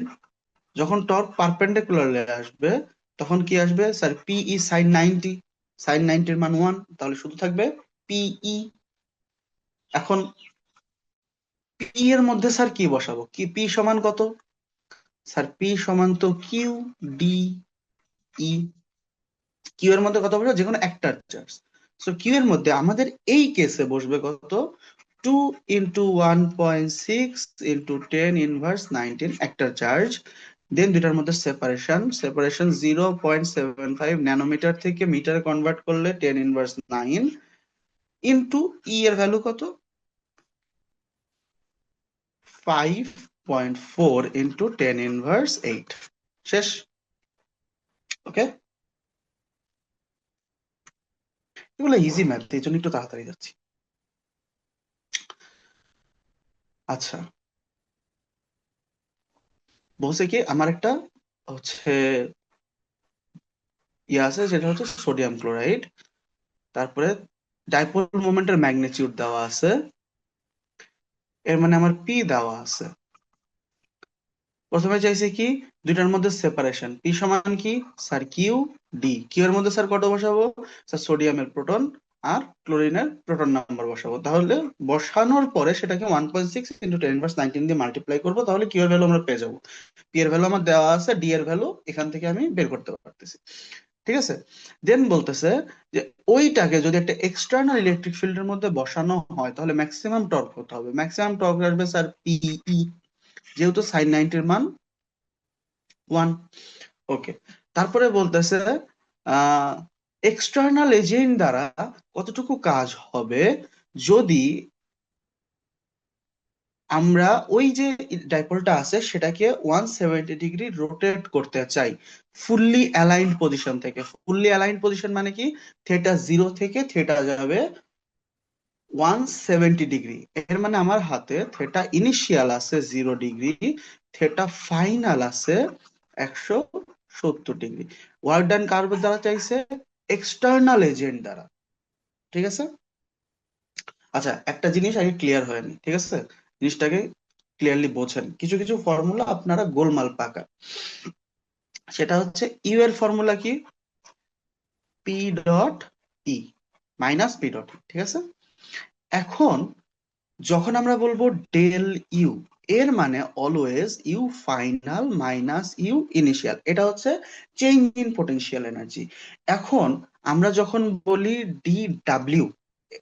যখন টর্ক পারপেন্ডিকুলারলি আসবে তখন কি আসবে স্যার, পিই সাইন 90। সাইন 90 এর মান 1, তাহলে শুধু থাকবে পিই। এখন পি এর মধ্যে স্যার কি বসাবো, কি পি সমান কত? স্যার পি সমান তো কিউ ডি ই। কিউ এর মধ্যে কত বসবে, যে কোনো একটা চার্জ। সো কিউ এর মধ্যে আমাদের এই কেসে বসবে কত, 2 × 1.6 × 10⁻19 একটা চার্জ। দেন দুটার মধ্যে সেপারেশন 0.75 ন্যানোমিটার থেকে মিটারে কনভার্ট করলে 10⁻9 ইন্টু ই এর ভ্যালু কত, 5.4 × 10⁻8। শেষ। ওকে, এগুলো ইজি ম্যাথ, এই জন্য একটু তাড়াতাড়ি যাচ্ছি। আচ্ছা, বলছে কি আমার একটা হচ্ছে ইয়ে আছে, যেটা হচ্ছে সোডিয়াম ক্লোরাইড। তারপরে ডাইপোল মোমেন্টের ম্যাগনিটিউড দেওয়া আছে, এর মানে আমার পি দেওয়া আছে। প্রথমে চাইছে কি দুইটার মধ্যে সেপারেশন, পি সমান কি স্যার, কিউ ডি। কিউ এর মধ্যে স্যার কত বসাবো, স্যার সোডিয়ামের প্রোটন আর ক্লোরিনের প্রোটন নাম্বার বসাবো। তাহলে বসানোর পরে সেটাকে 1.6 × 10⁻19 দিয়ে মাল্টিপ্লাই করবো, তাহলে কিউ এর ভ্যালু আমরা পেয়ে যাবো। পি এর ভ্যালু আমার দেওয়া আছে, ডি এর ভ্যালু এখান থেকে আমি বের করতে পারতেছি। ঠিক আছে, দেন বলতেছে যে ওইটাকে যদি একটা এক্সটার্নাল ইলেকট্রিক ফিল্ডের মধ্যে বসানো হয় তাহলে ম্যাক্সিমাম টর্ক কত হবে। ম্যাক্সিমাম টর্ক আসবে স্যার পিই, যেহেতু সাইন 90 এর মান 1। ওকে, তারপরে বলতেছে আহ এক্সটার্নাল এজেন্ট দ্বারা কতটুকু কাজ হবে যদি আমরা ওই যে ডাইপোলটা আছে সেটাকে 170 ডিগ্রি রোটেট করতে চাই, ফুললি অ্যালাইন্ড পজিশন থেকে। ফুললি অ্যালাইন্ড পজিশন মানে কি, থেটা 0 থেকে থেটা যাবে 170 ডিগ্রি। এর মানে আমার হাতে থেটা ইনিশিয়াল আছে 0 ডিগ্রি, থেটা ফাইনাল আছে 170 ডিগ্রি। ওয়ার্ক ডান কার দ্বারা চাইছে, এক্সটার্নাল এজেন্ট দ্বারা। ঠিক আছে, আচ্ছা একটা জিনিস আগে ক্লিয়ার হয়নি, ঠিক আছে, জিনিসটাকে ক্লিয়ারলি বোঝেন। কিছু কিছু ফর্মুলা আপনারা গোলমাল পাকা। সেটা হচ্ছে ইউ এর ফর্মুলা কি, P dot E minus P dot, ঠিক আছে। এখন যখন আমরা বলবো ডেল ইউ, এর মানে always U final minus U initial, এটা হচ্ছে চেঞ্জ ইন পোটেনশিয়াল এনার্জি। এখন আমরা যখন বলি D W,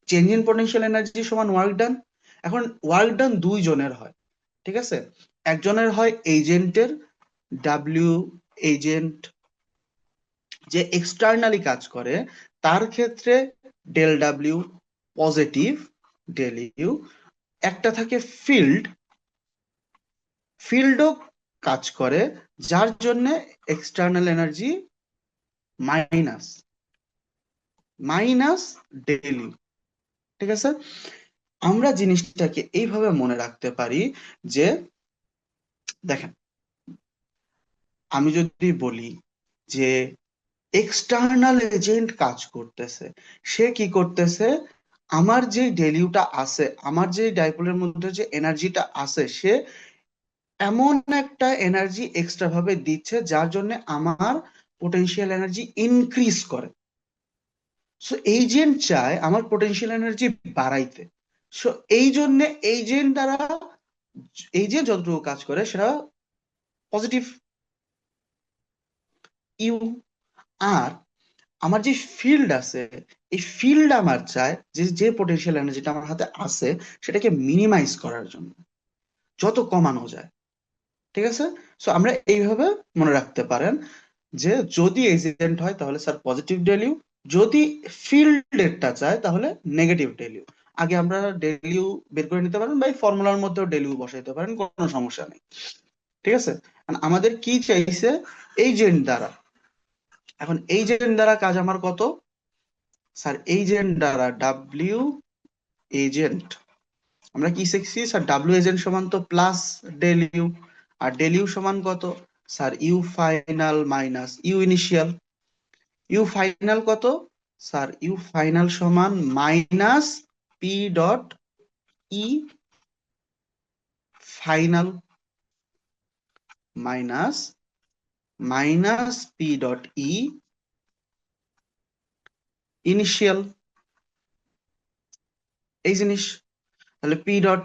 change in potential energy সমান ওয়ার্ক ডান। এখন ওয়ার্ক ডান দুইজনের হয়, ঠিক আছে, একজনের হয় এজেন্টের, ডাব্লিউ এজেন্ট যে এক্সটার্নালি কাজ করে তার ক্ষেত্রে del W positive, del U. একটা থাকে ফিল্ডও কাজ করে, যার জন্য external energy minus minus del U. ঠিক আছে, আমরা জিনিসটাকে এইভাবে মনে রাখতে পারি যে দেখেন, আমি যদি বলি যে এক্সটার্নাল এজেন্ট কাজ করতেছে, সে কি করতেছে, আমার যে ডেলিউটা আছে, আমার যে ডাইপোলের মধ্যে যে এনার্জিটা আছে, সে এমন একটা এনার্জি এক্সট্রা ভাবে দিচ্ছে যার জন্য আমার পোটেনশিয়াল এনার্জি ইনক্রিজ করে। সো এজেন্ট চায় আমার পোটেনশিয়াল এনার্জি বাড়াইতে। সো এই জন্য এজেন্ট দ্বারা এজেন্ট যতটুকু কাজ করে সেটা পজিটিভ ইউ। আর আমার যে ফিল্ড আছে, এই ফিল্ড আমার চায় যে যে পোটেনশিয়াল এনার্জিটা আমার হাতে আছে সেটাকে মিনিমাইজ করার জন্য, যত কমানো যায়। ঠিক আছে, সো আমরা এইভাবে মনে রাখতে পারেন যে যদি এজেন্ট হয় তাহলে স্যার পজিটিভ ডেলিউ, যদি ফিল্ডেরটা চায় তাহলে নেগেটিভ ডেলিউ। আগে আমরা ডেলিউ বের করে নিতে পারেন বা এই ফর্মুলার মধ্যেও ডেলিউ বসাইতে পারেন, কোনো সমস্যা নেই। ঠিক আছে, আর আমাদের কি চাইছে, এজেন্ট দ্বারা। এখন এজেন্ট দ্বারা কাজ আমার কত, স্যার এজেন্ট দ্বারা ডাব্লিউ এজেন্ট, আমরা কি শিখছি স্যার? ডাব্লিউ এজেন্ট সমান তো প্লাস ডেল ইউ, আর ডেল ইউ সমান কত sir? U final minus U initial. U final কত স্যার? ইউ ফাইনাল সমান minus P dot E final minus P dot E initial. এই জিনিস, তাহলে P dot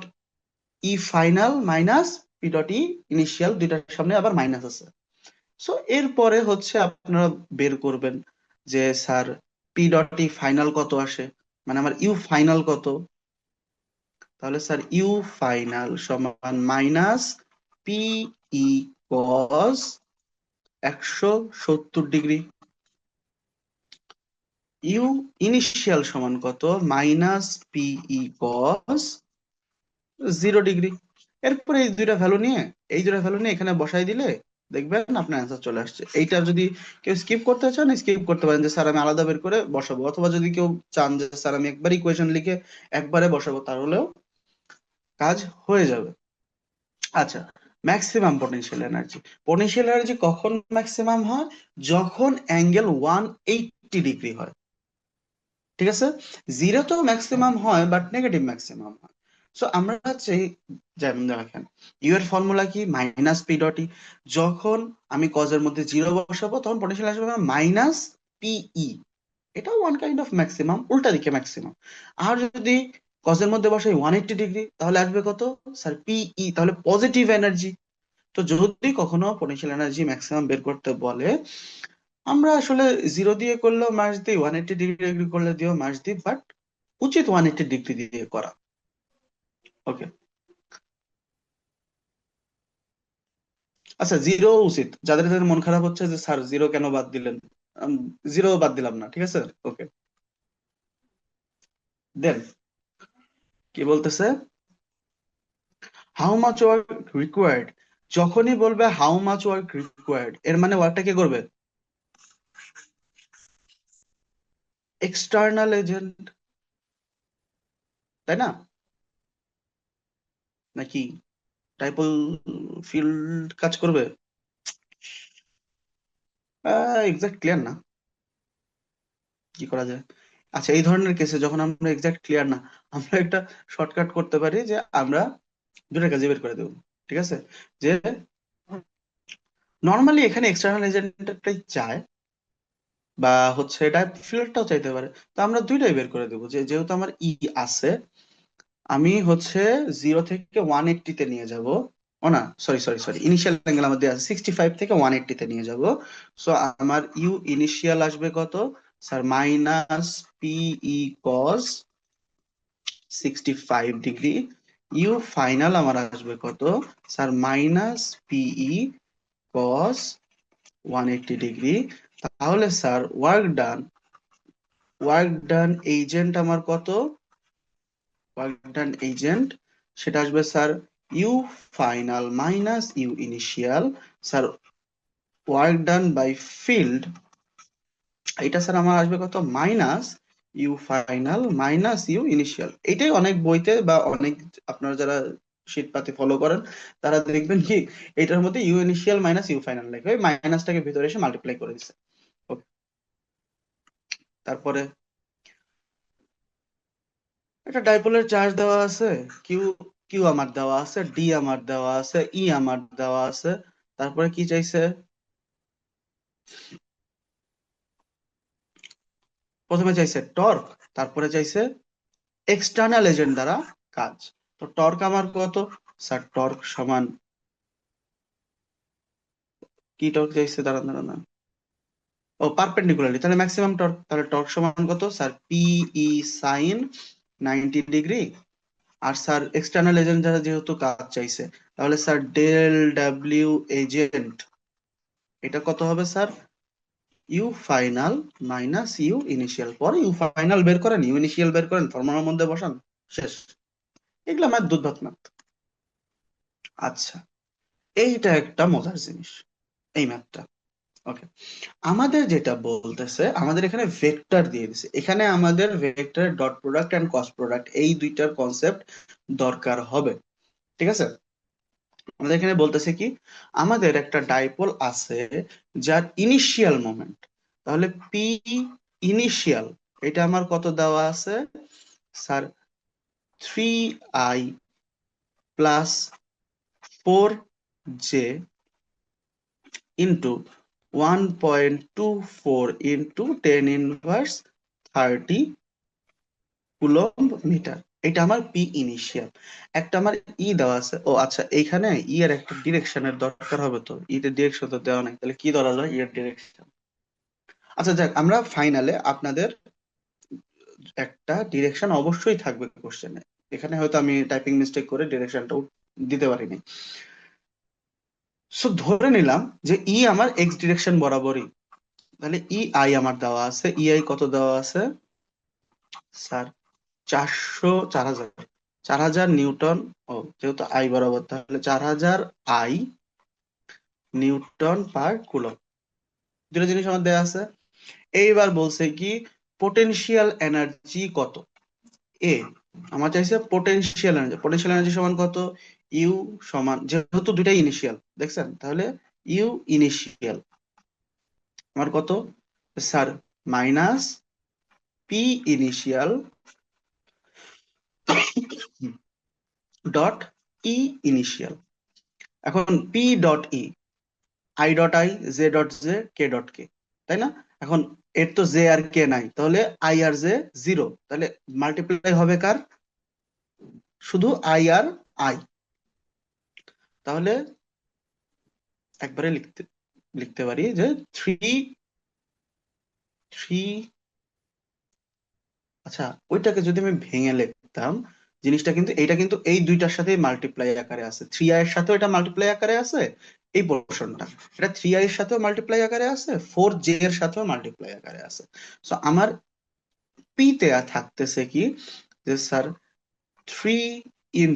E final minus P dot E initial, দুইটার সামনে আবার মাইনাস আছে। So এরপরে হচ্ছে আপনারা বের করবেন যে sir P dot E final কত আসে, মানে আমার ইউ ফাইনাল কত। তাহলে স্যার ইউ ফাইনাল সমান minus P E cos 170 degree. U initial সমান কত? Minus পিই cos 0 degree. এরপরে এই দুইটা ভ্যালু নিয়ে এখানে বসাই দিলে দেখবেন আপনার অ্যান্সার চলে আসছে। এইটা যদি কেউ স্কিপ করতে চান স্কিপ করতে পারেন, যে স্যার আমি আলাদা বের করে বসাবো, অথবা যদি কেউ চান যে স্যার আমি একবার ইকুয়েশন লিখে একবারে বসাবো, তাহলেও কাজ হয়ে যাবে। আচ্ছা, ম্যাক্সিমাম পোটেনশিয়াল এনার্জি কখন ম্যাক্সিমাম হয়? যখন অ্যাঙ্গেল 180 ডিগ্রি হয়। ঠিক আছে, জিরো তো ম্যাক্সিমাম হয় বাট নেগেটিভ ম্যাক্সিমাম হয়। সো আমরা হচ্ছে, যেমন দেখেন ইউ এর ফর্মুলা কি? মাইনাস পি ডট ই। যখন আমি কজের মধ্যে জিরো বসাবো তখন পোটেনশিয়াল আসবে মাইনাস পিই। এটা ওয়ান কাইন্ড অফ ম্যাক্সিমাম, উল্টা দিকে ম্যাক্সিমাম। আর যদি কজের মধ্যে বসাই 180 ডিগ্রি, তাহলে আসবে কত স্যার? পিই, তাহলে পজিটিভ এনার্জি। তো যদি কখনো পোটেনশিয়াল এনার্জি ম্যাক্সিমাম বের করতে বলে, আমরা আসলে জিরো দিয়ে করলেও মার্কস দিই, 180 ডিগ্রি করলে দিয়েও মার্কস দিই, বাট উচিত 180 ডিগ্রি দিয়ে করা। ওকে, আচ্ছা জিরো উচিত, যাদের যাদের মন খারাপ হচ্ছে যে স্যার জিরো কেন বাদ দিলেন, জিরো বাদ দিলাম না, ঠিক আছে। ওকে, দেন কি বলতেছে? How much work required. যখনই বলবে হাউ মাচ ওয়ার্ক রিকোয়ার্ড, এর মানে ওয়ার্কটা কে করবে? এক্সটার্নাল এজেন্ট, তাই না? নাকি ডাইপোল ফিল্ড কাজ করবে? এক্সাক্ট ক্লিয়ার না, কি করা যায়? আচ্ছা, এই ধরনের কেসে যখন আমরা এক্সাক্ট ক্লিয়ার না, আমরা একটা শর্টকাট করতে পারি যে আমরা দুটো কাজে বের করে দেবো। ঠিক আছে, যে নর্মালি এখানে এক্সটার্নাল এজেন্টটাই চায়, বা হচ্ছে এটা ফিল্ডটাও চাইতে পারে। তো আমরা দুইটাই বের করে দেবো, যে যেহেতু আমার ই আছে, আমি হচ্ছে জিরো থেকে 180 তে নিয়ে যাব। ও না, sorry sorry sorry, initial angle আমাদের আছে 65 থেকে 180 তে নিয়ে যাব। সো আমার ইউ ইনিশিয়াল আসবে কত sir? Minus পিই cos 65 degree. U final আমার আসবে কত স্যার? Minus পিই cos 180 degree. তাহলে স্যার ওয়ার্ক ডান এজেন্ট আমার কত? ওয়ার্ক ডান এজেন্ট সেটা আসবে sir U final minus U initial. Sir work done by field, এটা স্যার আমার আসবে কত? Minus U final minus U initial. এটাই অনেক বইতে বা অনেক, আপনারা যারা শীট পাতি ফলো করেন তারা দেখবেন কি এটার মধ্যে U initial minus U final লেখে, ওই মাইনাসটাকে ভিতরে এসে মাল্টিপ্লাই করে দিচ্ছে। Okay, তারপরে একটা ডাইপোলের চার্জ দেওয়া আছে, কিউ কিউ আমার দেওয়া আছে, ডি আমার দেওয়া আছে, ই আমার দেওয়া আছে। তারপরে কি চাইছে? প্রথমে চাইছে টর্ক, তারপরে চাইছে এক্সটার্নাল এজেন্ট দ্বারা কাজ। তো টর্ক আমার কত স্যার? টর্ক সমান কি টর্ক চাইছে? দাঁড়ান দাঁড়ান দাঁড়ান। ও পারপেন্ডিকুলারলি, তাহলে ম্যাক্সিমাম টর্ক, তাহলে টর্ক সমান কত স্যার? P E sine 90 degree. আর স্যার এক্সটার্নাল এজেন্ট দ্বারা যেহেতু কাজ চাইছে, তাহলে স্যার ডেল ডাব্লিউ এজেন্ট, এটা কত হবে sir? U final minus U initial. পরে ইউ ফাইনাল বের করেন, ইউ ইনিশিয়াল বের করেন, ফর্মুলার মধ্যে বসান, শেষ। এগুলো ম্যাথ, দুধ ম্যাথ। আচ্ছা, এইটা একটা মজার জিনিস, এই ম্যাথটা। ওকে, আমাদের যেটা বলতেছে, আমাদের এখানে ভেক্টর দিয়ে দিছে, এখানে আমাদের ভেক্টরের dot product and cross product এই দুইটার কনসেপ্ট দরকার হবে। ঠিক আছে, আমাদের এখানে বলতেছে কি, আমাদের একটা ডাইপোল আছে যার ইনিশিয়াল মোমেন্ট, তাহলে পি ইনিশিয়াল, এটা আমার কত দেওয়া আছে sir, 3i plus 4j into 1.24 into 10 inverse 30 coulomb metre. এটা আমার পি ইনিশিয়াল। একটা আমার ই দেওয়া আছে, ও আচ্ছা, এইখানে ই এর একটা ডিরেকশনের দরকার হবে, তো ই এর ডিরেকশন তো দেওয়া নাই, তাহলে কি ধরা যায় ই এর ডিরেকশন? আচ্ছা যাক, আমরা ফাইনালে আপনাদের একটা ডিরেকশন অবশ্যই থাকবে কোশ্চেনে, এখানে হয়তো আমি টাইপিং মিস্টেক করে ডিরেকশনটাও দিতে পারিনি। সো ধরে নিলাম যে ই আমার এক্স ডিরেকশন বরাবরই, তাহলে ই আই আমার দেওয়া আছে, ই আই কত দেওয়া আছে স্যার, 4,000 নিউটন। ও যেহেতু আই বরাবর, তাহলে 4,000 আই নিউটন পার কুলম, দুটো জিনিস আমার দেওয়া আছে। এইবার বলছে কি পোটেনশিয়াল এনার্জি কত, এ আমার চাইছে পোটেনশিয়াল এনার্জি সমান কত, ইউ সমান, যেহেতু দুটাই ইনিশিয়াল দেখছেন, তাহলে ইউ ইনিশিয়াল আমার কত sir, minus P initial dot E initial. এখন P dot E, I dot I, J dot J, K dot K, তাই না? এখন এর তো জে আর কে নাই, তাহলে আই আর জে জিরো, তাহলে মাল্টিপ্লাই হবে কার, শুধু আই আর আই। তাহলে একবারে লিখতে লিখতে পারি যে থ্রি থ্রি আচ্ছা, ওইটাকে যদি আমি ভেঙে লিখতাম, জিনিসটা কিন্তু এইটা কিন্তু এই দুইটার সাথে মাল্টিপ্লাই আকারে আছে, 3i এর সাথেও এটা মাল্টিপ্লাই আকারে আছে, এই পোর্শনটা, এটা 3i এর সাথেও মাল্টিপ্লাই আকারে আছে, 4j এর সাথেও মাল্টিপ্লাই আকারে আছে। সো আমার পি তে থাকতেছে কি যে স্যার, 3 ×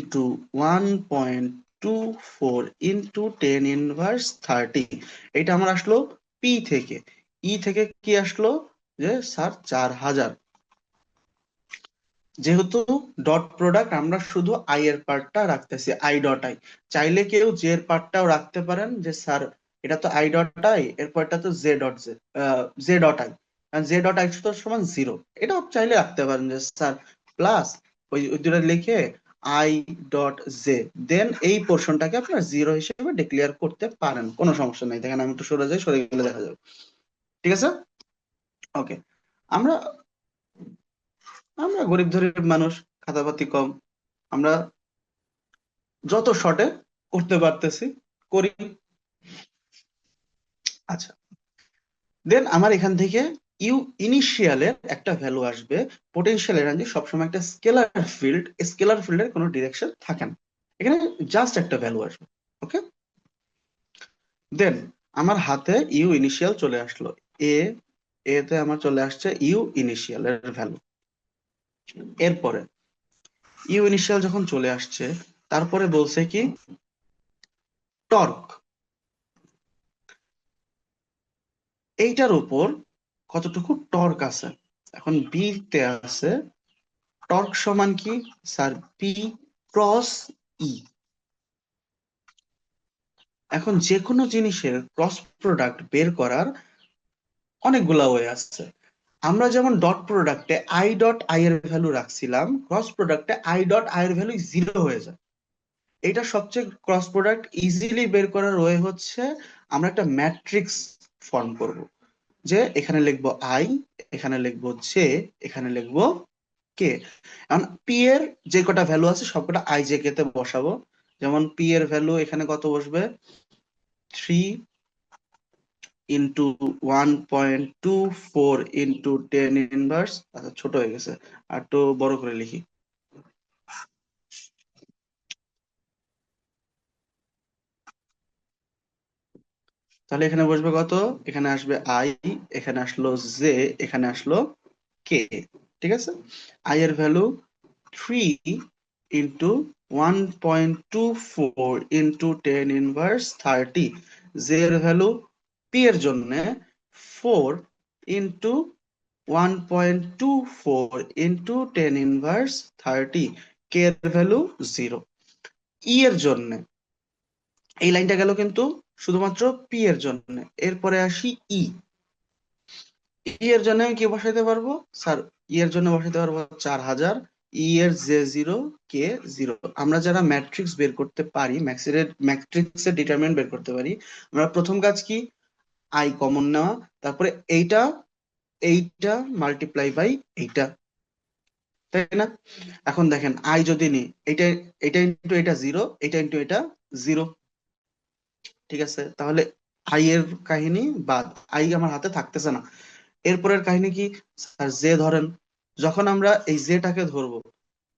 1.24 ইন্টু 10 ইনভার্স 30, এটা আমার আসলো পি থেকে। ই থেকে কি আসলো যে স্যার 4,000, যেহেতু ডট প্রোডাক্ট আমরা শুধু আই এর পার্টটা রাখতেছি, আই ডট আই, চাইলে কেউ জে এর পার্টটাও রাখতে পারেন যে স্যার এটা তো আই ডট আই, এরপর এটা তো J dot J, J dot I, J dot I তো সমান জিরো, এটাও চাইলে রাখতে পারেন যে স্যার প্লাস ওই দুটো লিখে আই ডট জে, দেন এই পোর্শনটাকে আপনার জিরো হিসেবে ডিক্লেয়ার করতে পারেন, কোনো সমস্যা নেই। দেখেন আমি একটু সরে যাই, সরে গেলে দেখা যাবে। ঠিক আছে, ওকে। আমরা আমরা গরিব ধরিব মানুষ, খাতাপাতি কম, আমরা যত শর্টে করতে পারতেছি করি। আচ্ছা, দেন আমার এখান থেকে ইউ ইনিশিয়ালের একটা ভ্যালু আসবে। পোটেনশিয়াল এনার্জি সবসময় একটা স্কেলার ফিল্ড, স্কেলার ফিল্ডের কোনো ডিরেকশন থাকে না, এখানে জাস্ট একটা ভ্যালু আসবে। ওকে, দেন আমার হাতে ইউ ইনিশিয়াল চলে আসলো, এ এতে আমার চলে আসছে ইউ ইনিশিয়াল এর ভ্যালু। এরপরে ইউ ইনিশিয়াল যখন চলে আসছে, তারপরে বলছে কি টর্ক, এইটার উপর কতটুকু টর্ক আছে। এখন বি তে আছে টর্ক সমান কি স্যার, পি ক্রস ই। এখন যে কোনো জিনিসের ক্রস প্রোডাক্ট বের করার অনেকগুলা ওয়ে আছে। আমরা যেমন ডট প্রোডাক্টে আই ডট আই এর ভ্যালু রাখছিলাম, ক্রস প্রোডাক্টে আই ডট আই এর ভ্যালু জিরো হয়ে যায়। এটা সবচেয়ে ক্রস প্রোডাক্ট ইজিলি বের করার ওয়ে হচ্ছে আমরা একটা ম্যাট্রিক্স ফর্ম করব, যে এখানে লিখবো আই, এখানে লিখবো জে, এখানে লিখবো কে। এখন পি এর যে কটা ভ্যালু আছে সবকটা আই জে কে তে বসাবো। যেমন পি এর ভ্যালু এখানে কত বসবে, 3 × 1.24 ইন্টু 10 ইনভার্স, আচ্ছা ছোট হয়ে গেছে, আর একটু বড় করে লিখি। তাহলে এখানে বসবে কত, এখানে আসবে আই, এখানে আসলো জে, এখানে আসলো কে। ঠিক আছে, আই এর ভ্যালু 3 × 1.24 ইন্টু 10 ইনভার্স 30, জে এর ভ্যালু পি এর জন্য 4 ইন্টু 1.24 ইন্টু 10 ইনভার্স 30, কে এর ভ্যালু 0। ই এর জন্য এই লাইনটা গেল কিন্তু শুধুমাত্র পি এর জন্য। এরপরে আসি ই। ই এর জন্য আমি কি বসাইতে পারবো স্যার? ই এর জন্য বসাইতে পারবো 4000, ই এর জে 0, কে 0। আমরা যারা ম্যাট্রিক্স বের করতে পারি, ম্যাট্রিক্সের ডিটারমিনেন্ট বের করতে পারি, আমরা প্রথম কাজ কি, আই কমন নেওয়া, তারপরে এইটা এইটা মাল্টিপ্লাই বাই এইটা, তাই না? এখন দেখেন আই যদি নি, এটা এটা ইন্টু এটা 0, এটা ইন্টু এটা 0, ঠিক আছে? তাহলে আই এর কাহিনী বাদ, আই আমার হাতে থাকতেছে না। এরপরের কাহিনী কি স্যার? জে ধরেন, যখন আমরা এই জেটাকে ধরবো,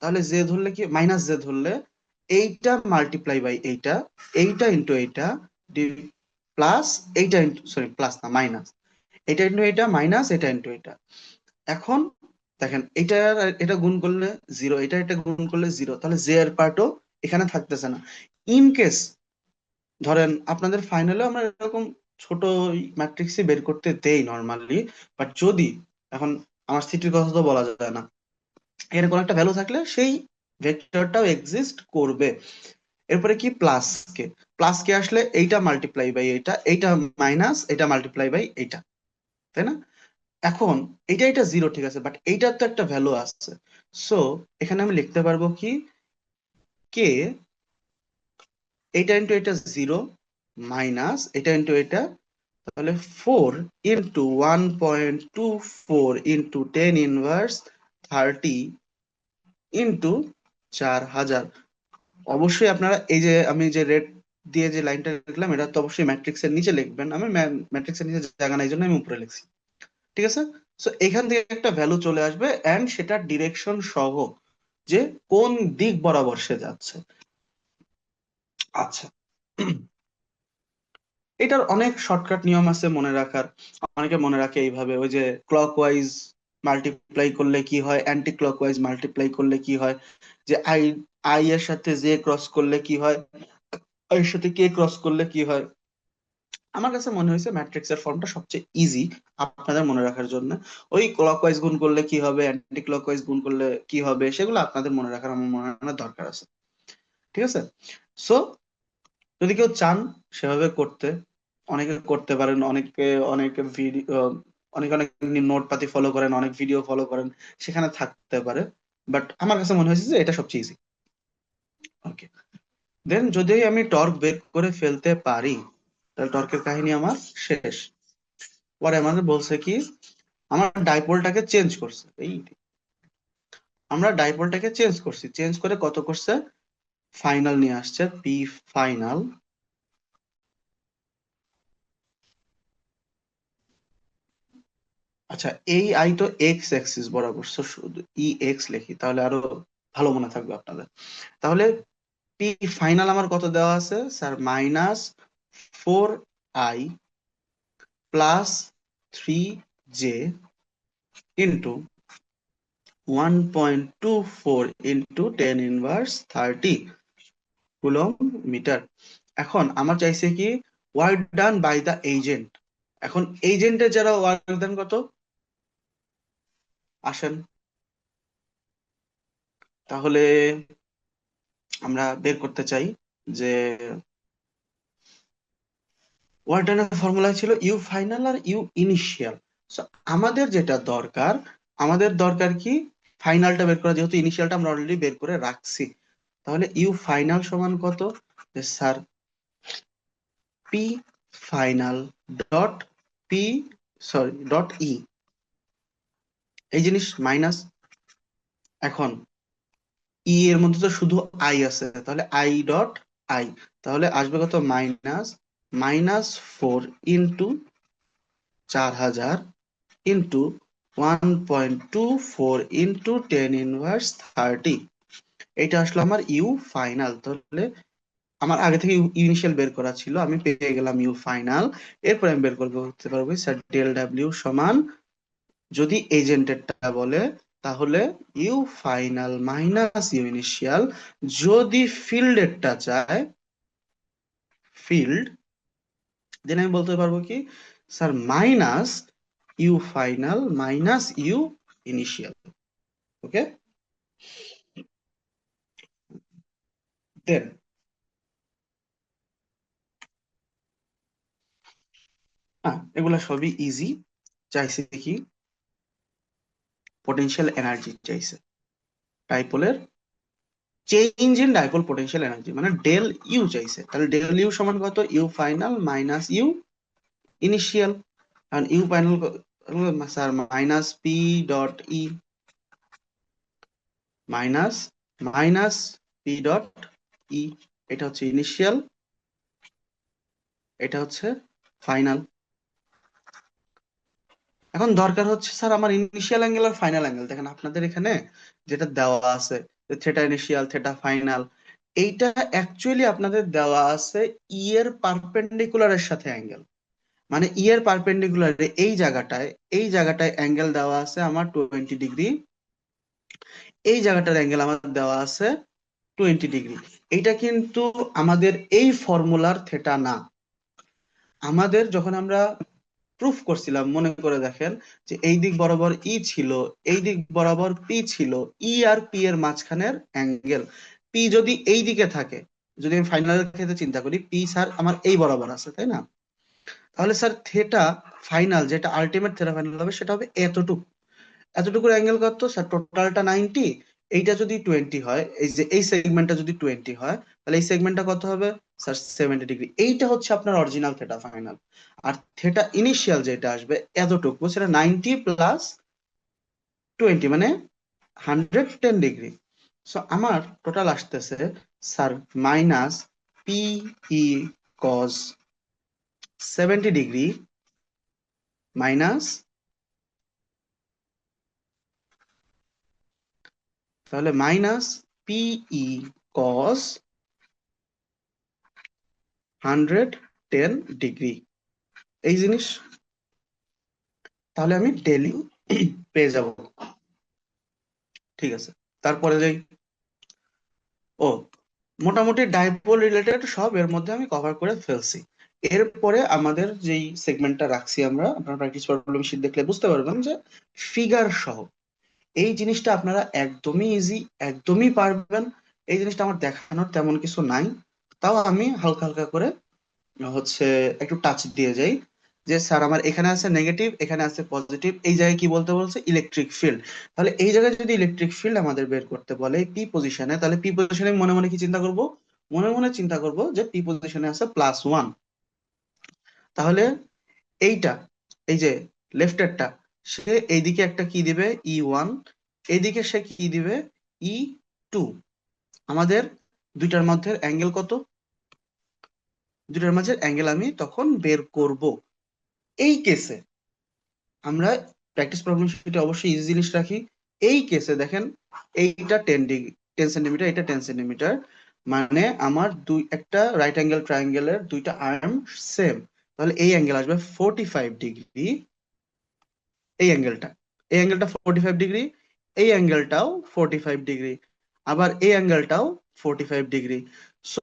তাহলে জে ধরলে কি, মাইনাস জে ধরলে এইটা মাল্টিপ্লাই বাই এইটা, এইটা ইন্টু এইটা প্লাস এইটা ইন্টু, সরি প্লাস না মাইনাস, এটা ইন্টু এটা মাইনাস এটা ইন্টু এটা। এখন দেখেন এটা আর এটা গুণ করলে 0, এটা এটা গুণ করলে 0, তাহলে জে এর পার্টও এখানে থাকতেছে না। ইন কেস ধরেন আপনাদের ফাইনালে আমরা এরকম ছোট ম্যাট্রিক্সই বের করতে দেই নর্মালি, বাট যদি এখন আমার সিটির কথা তো বলা যায় না, এর কোনো একটা ভ্যালু থাকলে সেই ভেক্টরটাও এক্সিস্ট করবে। এরপরে কি, প্লাস কে, প্লাস কে আসলে এইটা মাল্টিপ্লাই বাই এইটা, এইটা মাইনাস এটা মাল্টিপ্লাই বাই এইটা, তাই না? এখন এইটা এটা 0, ঠিক আছে, বাট এইটার তো একটা ভ্যালু আছে। সো এখানে আমি লিখতে পারবো কি, কে এইটা ইন্টু এটা 0 মাইনাস এটা ইন্টু এটা, তাহলে 4 ইন্টু 1.24 ইন্টু 10 ইনভার্স 30 ইন্টু 4000। অবশ্যই আপনারা এই যে আমি যে রেড দিয়ে যে লাইনটা লিখলাম, এটা তো অবশ্যই ম্যাট্রিক্সের নিচে লিখবেন। আমি ম্যাট্রিক্সের নিচে জায়গা নাই জন্য আমি উপরে লিখছি, ঠিক আছে? সো এখান থেকে একটা ভ্যালু চলে আসবে এন্ড সেটা ডিরেকশন সহ, যে কোন দিক বরাবর সে যাচ্ছে। আচ্ছা, এটার অনেক শর্টকাট নিয়ম আছে মনে রাখার। অনেকে মনে রাখে এইভাবে, ওই যে ক্লকওয়াইজ মাল্টিপ্লাই করলে কি হয়, অ্যান্টি ক্লকওয়াইজ মাল্টিপ্লাই করলে কি হয়, যে আই আই এর সাথে জে ক্রস করলে কি হয়, আই এর সাথে কে ক্রস করলে কি হয়। আমার কাছে মনে হয়েছে ম্যাট্রিক্স এর ফর্মটা সবচেয়ে ইজি আপনাদের মনে রাখার জন্য। ওই ক্লকওয়াইজ গুণ করলে কি হবে, অ্যান্টি ক্লকওয়াইজ গুণ করলে কি হবে, সেগুলো আপনাদের মনে রাখার আমার মনে হয় না দরকার আছে, ঠিক আছে? সো যদি কেউ চান সেভাবে করতে, অনেকে করতে পারেন, অনেকে অনেকে ভিডিও, অনেক অনেক নোট পাতি ফলো করেন, অনেক ভিডিও ফলো করেন, সেখানে থাকতে পারে। বাট আমার কাছে মনে হয়েছে যে এটা সবচেয়ে ইজি। ওকে, দেন যদি আমি টর্ক বের করে ফেলতে পারি, তাহলে টর্কের কাহিনী আমার শেষ। পরে আমাদের বলছে কি, আমার ডাইপোলটাকে চেঞ্জ করছে, এই আমরা ডাইপোলটাকে চেঞ্জ করছি, চেঞ্জ করে কত করছে, ফাইনাল নিয়ে আসছে, পি ফাইনাল। আচ্ছা, এই আই তো এক্স অ্যাক্সিস বরাবর, so শুধু ই এক্স লিখি তাহলে আরো ভালো মনে থাকবে আপনাদের। তাহলে পি ফাইনাল আমার কত দেওয়া আছে sir? -4i plus 3j into 1.24 into 10 inverse 30 coulomb metre. এখন আমার চাইছে কি, work done by the agent. এখন এজেন্টের যারা ওয়ার্ক ডান কত, আসেন তাহলে আমরা বের করতে চাই যে ওয়ার্ডেনের ফর্মুলা ছিল ইউ ফাইনাল আর ইউ ইনিশিয়াল। আমাদের যেটা দরকার, আমাদের দরকার কি, ফাইনালটা বের করা, যেহেতু ইনিশিয়ালটা আমরা অলরেডি বের করে রাখছি। তাহলে ইউ ফাইনাল সমান কত, যে sir P final dot P, sorry dot E, এই জিনিস মাইনাস। এখন ই এর মধ্যে তো শুধু আই আছে, তাহলে আই ডট আই, তাহলে আসবে কত, minus -4 into 4000 into 1.24 into 10 inverse 30। এটা আসলো আমার ইউ ফাইনাল। তাহলে আমার আগে থেকে ইনিশিয়াল বের করা ছিল, আমি পেয়ে গেলাম ইউ ফাইনাল। এরপর আমি বের করতে পারবো স্যার ডেল ডাব্লিউ সমান, যদি এজেন্টেরটা বলে তাহলে U final minus U initial, যদি ফিল্ডেরটা চায়, ফিল্ড দেন আমি বলতে পারবো কি sir minus U final minus U initial. Okay, then হ্যাঁ এগুলা সবই ইজি। চাইছে কি পোটেনশিয়াল এনার্জি চাইছে, ডাইপোলের change in dipole potential energy মানে ডেল ইউ চাইছে। তাহলে ডেল ইউ সমান কত, U final minus U initial. কারণ U final sir minus P dot E minus minus P dot E, এটা হচ্ছে ইনিশিয়াল, এটা হচ্ছে ফাইনাল। এখন দরকার হচ্ছে স্যার আমার ইনিশিয়াল অ্যাঙ্গেল আর ফাইনাল অ্যাঙ্গেল। দেখেন আপনাদের এখানে যেটা দেওয়া আছে থেটা ইনিশিয়াল থেটা ফাইনাল, এইটা অ্যাকচুয়ালি আপনাদের দেওয়া আছে ই এর পারপেন্ডিকুলারের সাথে অ্যাঙ্গেল। মানে ই এর পারপেন্ডিকুলারে এই জায়গাটায় অ্যাঙ্গেল দেওয়া আছে আমার 20 ডিগ্রি, এই জায়গাটার অ্যাঙ্গেল আমার দেওয়া আছে 20 ডিগ্রি। এইটা কিন্তু আমাদের এই ফর্মুলার থেটা না। আমাদের যখন আমরা প্রুফ করছিলাম মনে করে দেখেন যে এই দিক বরাবর ই ছিল, এই দিক বরাবর পি ছিল, ই আর পি এর মাঝখানের অ্যাঙ্গেল পি যদি এই দিকে থাকে, যদি আমি ফাইনালের ক্ষেত্রে চিন্তা করি পি স্যার আমার এই বরাবর আছে তাই না, তাহলে স্যার থেটা ফাইনাল যেটা আলটিমেট থেটা ফাইনাল হবে সেটা হবে এতটুকু। এতটুকুর অ্যাঙ্গেল কত স্যার, টোটালটা 90, এইটা যদি 20 হয়, এই যে এই সেগমেন্টটা যদি 20 হয় তাহলে এই সেগমেন্টটা কত হবে স্যার 70 ডিগ্রি। এইটা হচ্ছে আপনার অরিজিনাল থেটা ফাইনাল। আর থেটা ইনিশিয়াল যেটা আসবে এতটুকু সেটা 90 + 20 মানে 110 ডিগ্রি। সো আমার টোটাল আসতেছে sir minus P E cos 70 degree minus, তাহলে মাইনাস পিই কস 110 ডিগ্রি এই জিনিস। তাহলে আমি ডেলি পেয়ে যাব। ঠিক আছে, তারপরে যাই। ও, মোটামুটি ডাইপোল রিলেটেড সব এর মধ্যে আমি কভার করে ফেলছি। এরপরে আমাদের যেই সেগমেন্টটা রাখছি আমরা, আপনারা প্র্যাকটিস প্রবলেম শীট দেখলে বুঝতে পারবেন যে ফিগার সহ এই জিনিসটা আপনারা একদমই ইজি, একদমই পারবেন। এই জিনিসটা আমার দেখানোর তেমন কিছু নাই, তাও আমি হালকা হালকা করে হচ্ছে একটু টাচ দিয়ে যাই। যে স্যার আমার এখানে আছে নেগেটিভ, এখানে আছে পজিটিভ, এই জায়গায় কি বলতে বলছে ইলেকট্রিক ফিল্ড। তাহলে এই জায়গায় যদি ইলেকট্রিক ফিল্ড আমাদের বের করতে বলে পি পজিশনে, তাহলে পি পজিশনে মনে মনে কি চিন্তা করব, মনে মনে চিন্তা করব যে পি পজিশনে আছে +1। তাহলে এইটা, এই যে লেফটেরটা, সে এইদিকে একটা কি দিবে E1, এইদিকে সে কি দিবে E2। আমাদের দুইটার মধ্যে অ্যাঙ্গেল কত, দুইটার মাঝে অ্যাঙ্গেল আমি তখন বের করব। এই কেসে আমরা প্র্যাকটিস প্রবলেম শিটে অবশ্যই ইজি জিনিস রাখি। এই কেসে দেখেন এইটা 10 ডিগ্রি, 10 সেন্টিমিটার, এটা 10 সেন্টিমিটার, মানে আমার একটা রাইট অ্যাঙ্গেল ট্রায়াঙ্গেলের দুইটা আর্ম সেম, তাহলে এই অ্যাঙ্গেল আসবে 45 ডিগ্রি। এই অ্যাঙ্গেলটা, এই অ্যাঙ্গেলটা 45 ডিগ্রি, এই অ্যাঙ্গেলটাও 45 ডিগ্রি, আবার এই অ্যাঙ্গেলটাও 45 ডিগ্রি। সো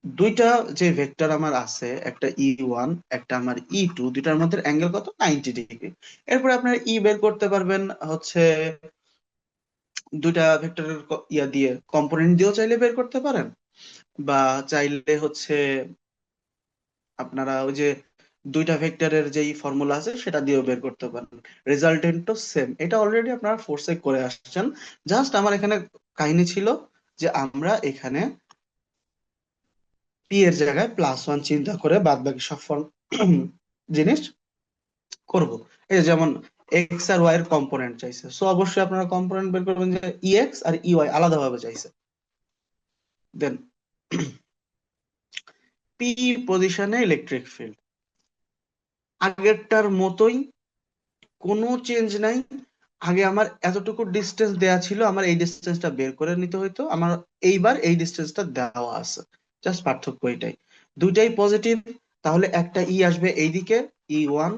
দুইটা যে ভেক্টর আমার আছে, একটা E1 একটা আমার E2, দুইটার মধ্যে অ্যাঙ্গেল কত 90 ডিগ্রি। এরপরে আপনার ই বের করতে পারবেন হচ্ছে দুইটা ভেক্টরের ইয়া দিয়ে কম্পোনেন্ট দিয়েও চাইলে বের করতে পারেন, বা চাইলে হচ্ছে আপনারা ওই যে দুইটা ভেক্টরের যেই ফর্মুলা আছে সেটা দিয়েও বের করতে পারেন। রেজাল্টেন্ট তো সেম, এটা অলরেডি আপনারা ফোর্সে করে আসছেন। জাস্ট আমার এখানে কাহিনী ছিল যে আমরা এখানে পি এর জায়গায় +1 চিন্তা করে বাদ বাকি সব জিনিস করব। এই যে যেমন এক্স আর ওয়াই এর কম্পোনেন্ট চাইছে, সো অবশ্যই আপনারা কম্পোনেন্ট বের করবেন যে ইএক্স আর ইওয়াই আলাদাভাবে চাইছে। দেন পি পজিশনে ইলেকট্রিক ফিল্ড আগেরটার মতোই, কোনো চেঞ্জ নাই। আগে আমার এতটুকু ডিস্টেন্স দেয়া ছিল, আমার এই ডিস্টেন্সটা বের করে নিতে হইতো, আমার এইবার এই ডিস্টেন্সটা দেওয়া আছে, জাস্ট পার্থক্য এটাই। দুইটাই পজিটিভ, তাহলে একটা ই আসবে এইদিকে E1,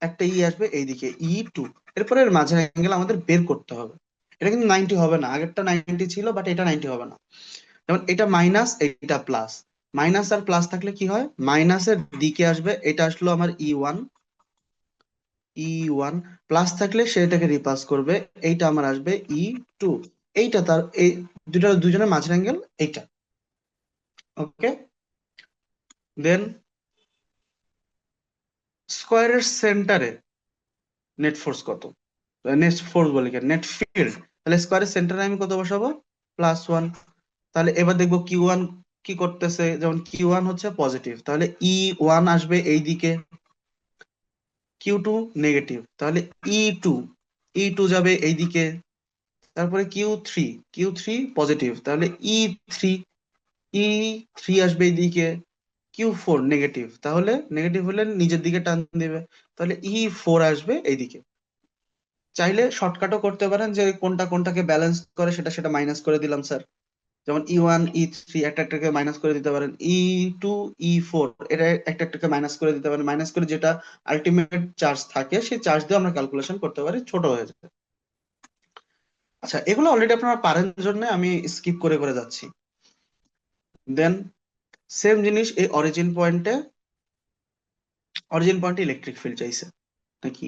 একটা ই আসবে এইদিকে E2। এরপরে এর মাঝের অ্যাঙ্গেল আমাদের বের করতে হবে। এটা কিন্তু 90 হবে না, আগেরটা 90 ছিল বাট এটা 90 হবে না। যেমন এটা মাইনাস এইটা প্লাস, মাইনাস আর প্লাস থাকলে কি হয়, মাইনাসের দিকে আসবে, এটা আসলো আমার E1, E1 প্লাস থাকলে সেটাকে রিপাস করবে, এইটা আমার আসবে E2, এইটা তার এই দুজনের মাঝের অ্যাঙ্গেল এইটা। ওকে, দেন স্কোয়ারের সেন্টারে নেট ফোর্স কত, নেট ফোর্স বলে কি নেট ফিল্ড, তাহলে স্কোয়ারের সেন্টারে আমি কত বসাবো, +1। তাহলে এবার দেখবো Q1 কি করতেছে, যেমন Q1 হচ্ছে পজিটিভ, তাহলে E1 আসবে এই দিকে, Q2 নেগেটিভ, তাহলে E2, E2 যাবে এই দিকে, তারপরে কিউ থ্রি পজিটিভ, তাহলে E3, E3 আসবে এইদিকে, Q4 নেগেটিভ, তাহলে নেগেটিভ হলে নিজের দিকে টান দিবে, তাহলে E4 আসবে এইদিকে। চাইলে শর্টকাটও করতে পারেন যে কোনটা কোনটাকে ব্যালেন্স করে সেটা সেটা মাইনাস করে দিলাম স্যার, যেমন E1 E3 একটা একটাকে মাইনাস করে দিতে পারেন, E2 E4 এটা একটা একটাকে মাইনাস করে দিতে পারেন, মাইনাস করে যেটা আলটিমেট চার্জ থাকে সেই চার্জ দিয়ে আমরা ক্যালকুলেশন করতে পারি, ছোট হয়ে যাবে। আচ্ছা, এগুলো অলরেডি আপনারা পারেন জন্য আমি স্কিপ করে করে যাচ্ছি। দেন সেম জিনিস এই অরিজিন পয়েন্টে ইলেকট্রিক ফিল্ড চাইছে নাকি,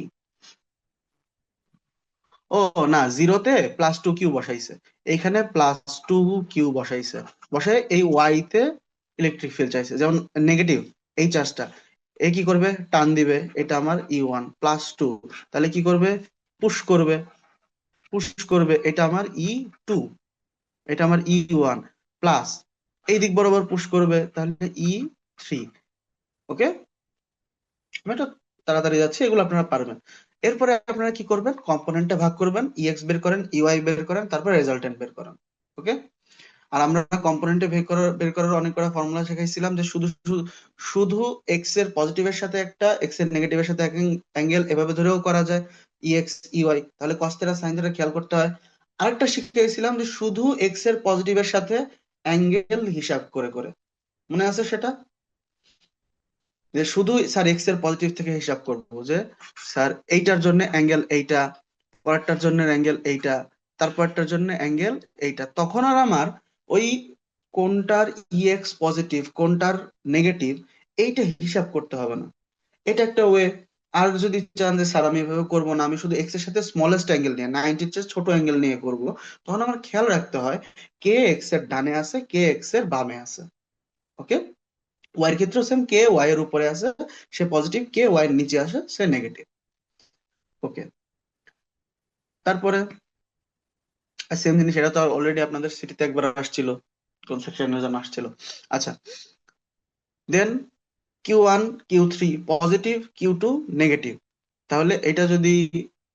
ও না, জিরোতে +2Q বসাইছে, এইখানে +2Q বসাইছে, বসায় এই ওয়াই তে ইলেকট্রিক ফিল্ড চাইছে, যেমন নেগেটিভ এই চার্জটা এ কি করবে, টান দিবে, এটা আমার E1 +2, তাহলে কি করবে, পুশ করবে, এটা আমার E2, এটা আমার E1 প্লাস এই দিক বরাবর পুশ করবে, তাহলে E3। ওকে, আমি একটু তাড়াতাড়ি যাচ্ছি, এগুলো আপনারা পারবেন। এরপরে আপনারা কি করবেন, কম্পোনেন্টে ভাগ করবেন, EX বের করেন, EY বের করেন, তারপর রেজাল্টেন্ট বের করেন। ওকে, আর আমরা কম্পোনেন্টে বের করার অনেক কটা ফর্মুলা শিখাইছিলাম, যে শুধু শুধু শুধু এক্স এর পজিটিভের সাথে একটা, এক্স এর নেগেটিভের সাথে এক অ্যাঙ্গেল এভাবে ধরেও করা যায়, EX EY, তাহলে কস থিটা সাইন থিটা খেয়াল করতে হয়। আরেকটা শিখিয়েছিলাম যে শুধু এক্স এর পজিটিভের সাথে অ্যাঙ্গেল হিসাব করে করে, মনে আছে সেটা, যে শুধু স্যার এক্স এর পজিটিভ থেকে হিসাব করব, যে স্যার এইটার জন্য অ্যাঙ্গেল এইটা, পরেরটার জন্য অ্যাঙ্গেল এইটা, তারপরটার জন্য অ্যাঙ্গেল এইটা, তখন আর আমার ওই কোনটার EX পজিটিভ কোনটার নেগেটিভ এইটা হিসাব করতে হবে না, এটা একটা ওয়ে। আর যদি চান যে স্যার আমি এভাবে করবো না, আমি শুধু এক্স এর সাথে স্মলেস্ট অ্যাঙ্গেল নিয়ে 90-র চেয়ে ছোট অ্যাঙ্গেল নিয়ে করব, তখন আমার খেয়াল রাখতে হয় কে এক্স এর ডানে আছে কে এক্স এর বামে আছে। ওকে, ওয়াই এর ক্ষেত্রেও সেম, কে ওয়াই এর উপরে আছে সে পজিটিভ, কে ওয়াই এর নিচে আসে সে নেগেটিভ। ওকে, তারপরে সেম জিনিস, এটা তো অলরেডি আপনাদের সিটিতে একবার আসছিল, কনসেপশনের জন্য আসছিল। আচ্ছা, দেন Q1 Q3 positive, Q2 negative, তাহলে এটা যদি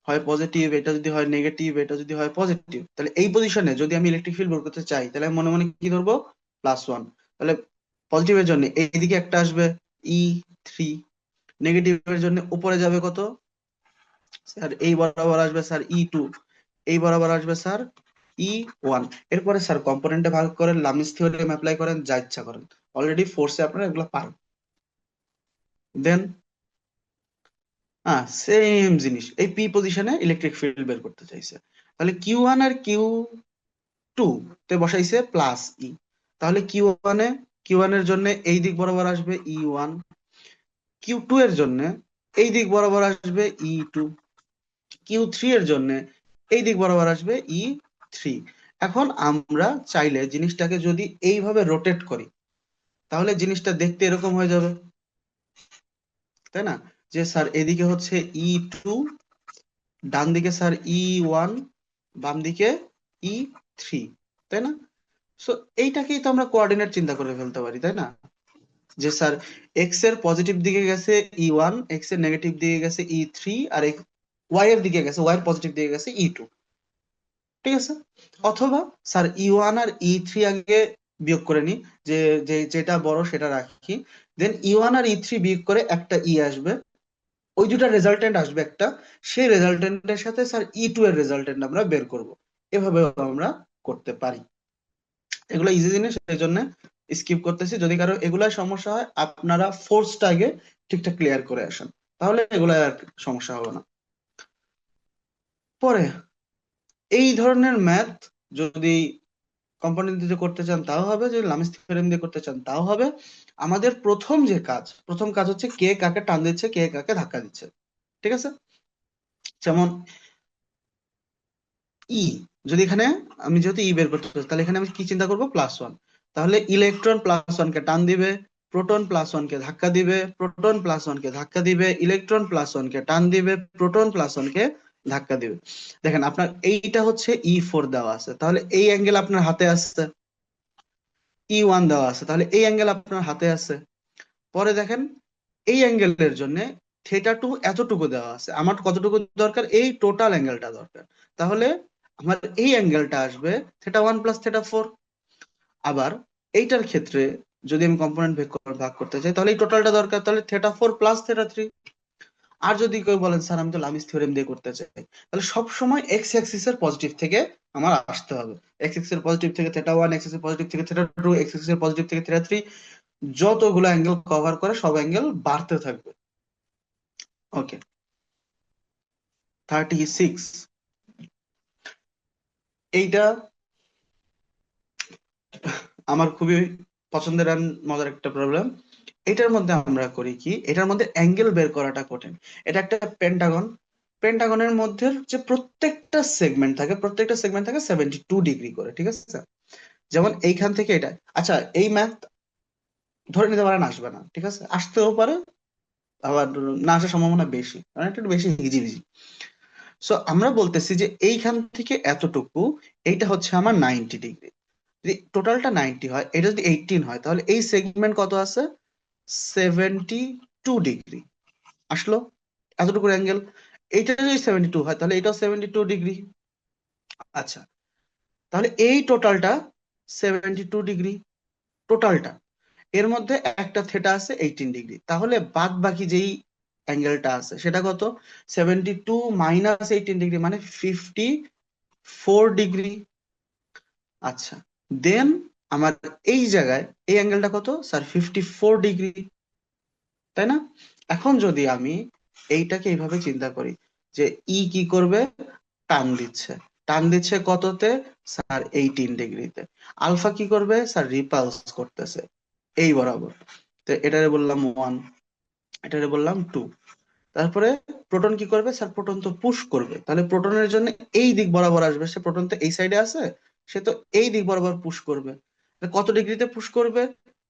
হয় পজিটিভ, এটা যদি হয় নেগেটিভ, এটা যদি হয় পজিটিভ, তাহলে এই পজিশনে যদি আমি ইলেকট্রিক ফিল্ড বের করতে চাই, তাহলে আমি মনে মনে কি ধরবো, +1। তাহলে পজিটিভের জন্য এইদিকে একটা আসবে E3, নেগেটিভের জন্য উপরে যাবে কত, স্যার এই বরাবর আসবে স্যার E2, এই বরাবর আসবে স্যার E1। এরপরে স্যার কম্পোনেন্টে ভাগ করেন, লামিস থিওরেম অ্যাপ্লাই করেন, যা ইচ্ছা করেন, অলরেডি ফোর্সে আপনারা এগুলো পারেন। দেন সেম জিনিস এই পি পজিশনে ইলেকট্রিক ফিল্ড বের করতে চাইছে, তাহলে Q1 আর Q2 তে বসাইছে +E, তাহলে কিউ ওয়ান এর জন্য এই দিক বরাবর আসবে E1, Q2 এর জন্য এই দিক বরাবর আসবে E2, Q3 এর জন্য এই দিক বরাবর আসবে E3। এখন আমরা চাইলে জিনিসটাকে যদি এইভাবে রোটেট করি, তাহলে জিনিসটা দেখতে এরকম হয়ে যাবে, তাই না, যে স্যার এদিকে হচ্ছে E2, ডান দিকে স্যার E1, বাম দিকে E3, তাই না। সো এইটাকেই তো আমরা কোঅর্ডিনেট চিন্তা করে ফেলতে পারি, তাই না, যে স্যার এক্স এর পজিটিভ দিকে গেছে E1, এক্স এর নেগেটিভ দিকে গেছে E3, আর ওয়াই এর দিকে গেছে, ওয়াই এর পজিটিভ দিকে গেছে E2। ঠিক আছে, অথবা স্যার E1 আর E3 আগে বিয়োগ করে নি, যে যেটা বড় সেটা রাখি, দেন E1 আর E3 বিয়োগ করে একটা আসবে, ওই দুটা রেজাল্টেন্ট আসবে একটা, সেই রেজাল্টেন্টের সাথে স্যার E2 এর রেজাল্টেন্ট আমরা বের করব, এভাবে আমরা করতে পারি। এগুলো ইজি জিনিস, সেই জন্য স্কিপ করতেছি, যদি কারো এগুলা সমস্যা হয় আপনারা ফোর্সটা আগে ঠিকঠাক ক্লিয়ার করে আসেন, তাহলে এগুলা আর সমস্যা হবে না। পরে এই ধরনের ম্যাথ যদি কম্পোনেন্ট দিয়ে করতে চান তাও হবে, যদি লামিস থিওরেম দিয়ে করতে চান তাও হবে। আমাদের প্রথম কাজ হচ্ছে কে কাকে টান দিচ্ছে, কে কাকে ধাক্কা দিচ্ছে। ঠিক আছে? যেমন ই, যদি এখানে আমি যেহেতু ই বের করতে চাই, তাহলে এখানে আমি কি চিন্তা করবো, +1। তাহলে ইলেকট্রন +1 কে টান দিবে, প্রোটন +1 কে ধাক্কা দিবে, প্রোটন +1 কে ধাক্কা দিবে, ইলেকট্রন +1 কে টান দিবে, প্রোটন +1 কে ধাক্কা দিবে। দেখেন আপনার এইটা হচ্ছে E4 দেওয়া আছে, তাহলে এই অ্যাঙ্গেল আপনার হাতে আসছে। E1 দেওয়া আছে, তাহলে এই অ্যাঙ্গেল আপনার হাতে আছে। পরে দেখেন এই অ্যাঙ্গেলের জন্য θ2 এতটুকু দেওয়া আছে, আমার কতটুকু দরকার, এই টোটাল অ্যাঙ্গেলটা দরকার। তাহলে আমার এই অ্যাঙ্গেলটা আসবে θ1 + θ4। আবার এইটার ক্ষেত্রে যদি আমি কম্পোনেন্ট ভাগ করতে চাই, তাহলে এই টোটালটা দরকার, তাহলে θ4 + θ3। আর যদি কেউ বলেন স্যার আমি তো লামিস থিওরেম দিয়ে করতে চাই, তাহলে সব সময় এক্স অ্যাক্সিস এর পজিটিভ থেকে আমার আসতে হবে। এক্স অ্যাক্সিস এর পজিটিভ থেকে θ1, এক্স অ্যাক্সিস এর পজিটিভ থেকে θ2, এক্স অ্যাক্সিস এর পজিটিভ থেকে θ3, যতগুলো অ্যাঙ্গেল কভার করে সব অ্যাঙ্গেল বাড়তে থাকবে। ওকে, 36। এইটা আমার খুবই পছন্দের আর মজার একটা প্রবলেম। এটার মধ্যে আমরা করি কি, এটার মধ্যে অ্যাঙ্গেল বের করাটা কঠিন। এটা একটা পেন্টাগন। পেন্টাগনের মধ্যে যে প্রত্যেকটা সেগমেন্ট থাকে 72 ডিগ্রি করে, ঠিক আছে? যেমন এইখান থেকে এটা, আচ্ছা এই ম্যাথ ধরে নিতে পারেন আসবে না, ঠিক আছে, আসতেও পারে, আবার না আসার সম্ভাবনা বেশি, কারণ এটা একটু বেশি হিজিবিজি। সো আমরা বলতেছি যে এইখান থেকে এতটুকু, এইটা হচ্ছে আমার 90 ডিগ্রি। যদি টোটালটা 90 হয়, এটা যদি 18 হয়, তাহলে এই সেগমেন্ট কত আছে, 72 ডিগ্রি আসলো, এতটুকু অ্যাঙ্গেল। এইটা যদি 72 হয়, তাহলে এটাও 72 ডিগ্রি। আচ্ছা, তাহলে এই টোটালটা 72 ডিগ্রি, টোটালটা। এর মধ্যে একটা থেটা আছে 18 ডিগ্রি, তাহলে বাদ বাকি যেই অ্যাঙ্গেলটা আছে সেটা কত, 72 - 18 ডিগ্রি, মানে 54 ডিগ্রি। আচ্ছা, দেন আমার এই জায়গায় এই অ্যাঙ্গেলটা কত স্যার, 54 ডিগ্রি, তাই না? এখন যদি আমি এইটাকে এইভাবে চিন্তা করি যে ই কি করবে, টান দিচ্ছে, টান দিচ্ছে কততে স্যার, 18 ডিগ্রিতে। আলফা কি করবে স্যার, রিপালস করতেছে এই বরাবর। তো এটারে বললাম 1, এটারে বললাম 2। তারপরে প্রোটন কি করবে স্যার, প্রোটন তো পুশ করবে, তাহলে প্রোটনের জন্য এই দিক বরাবর আসবে, সে প্রোটন তো এই সাইডে আছে, সে তো এই দিক বরাবর পুশ করবে। তাহলে কত ডিগ্রিতে পুশ করবে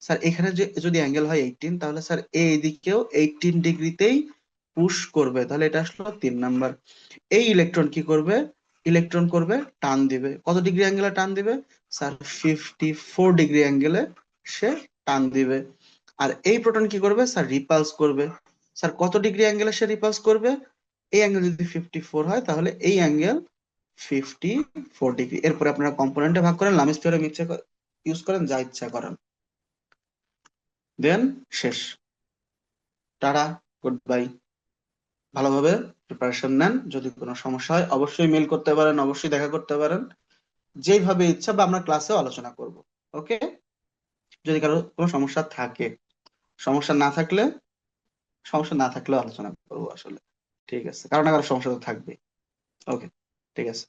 স্যার, এখানে যে যদি অ্যাঙ্গেল হয় 18, তাহলে স্যার এই দিকেও 18 ডিগ্রিতেই পুশ করবে, তাহলে এটা আসলো 3 নাম্বার। এই ইলেকট্রন কি করবে, ইলেকট্রন করবে টান দিবে, কত ডিগ্রি অ্যাঙ্গেলে টান দিবে স্যার, 54 ডিগ্রি অ্যাঙ্গেলে সে টান দিবে। আর এই প্রোটন কি করবে স্যার, রিপালস করবে। স্যার কত ডিগ্রি অ্যাঙ্গেলে সে রিপালস করবে, এই অ্যাঙ্গেল যদি 54 হয়, তাহলে এই অ্যাঙ্গেল 54 ডিগ্রি। এরপরে আপনারা কম্পোনেন্টে ভাগ করেন, লামিস থিওরেম ইচ্ছা ইউজ করেন, যা ইচ্ছা করেন, দেন শেষ। Tata, good bye. ভালোভাবে প্রিপারেশন নেন, যদি কোনো সমস্যা হয় অবশ্যই মেল করতে পারেন, অবশ্যই দেখা করতে পারেন, যেইভাবে ইচ্ছা, বা আমরা ক্লাসেও আলোচনা করব। ওকে, যদি কারো কোনো সমস্যা থাকে, সমস্যা না থাকলে, সমস্যা না থাকলেও আলোচনা করবো আসলে। ঠিক আছে, কারো না কারো সমস্যা তো থাকবে। ওকে, ঠিক আছে।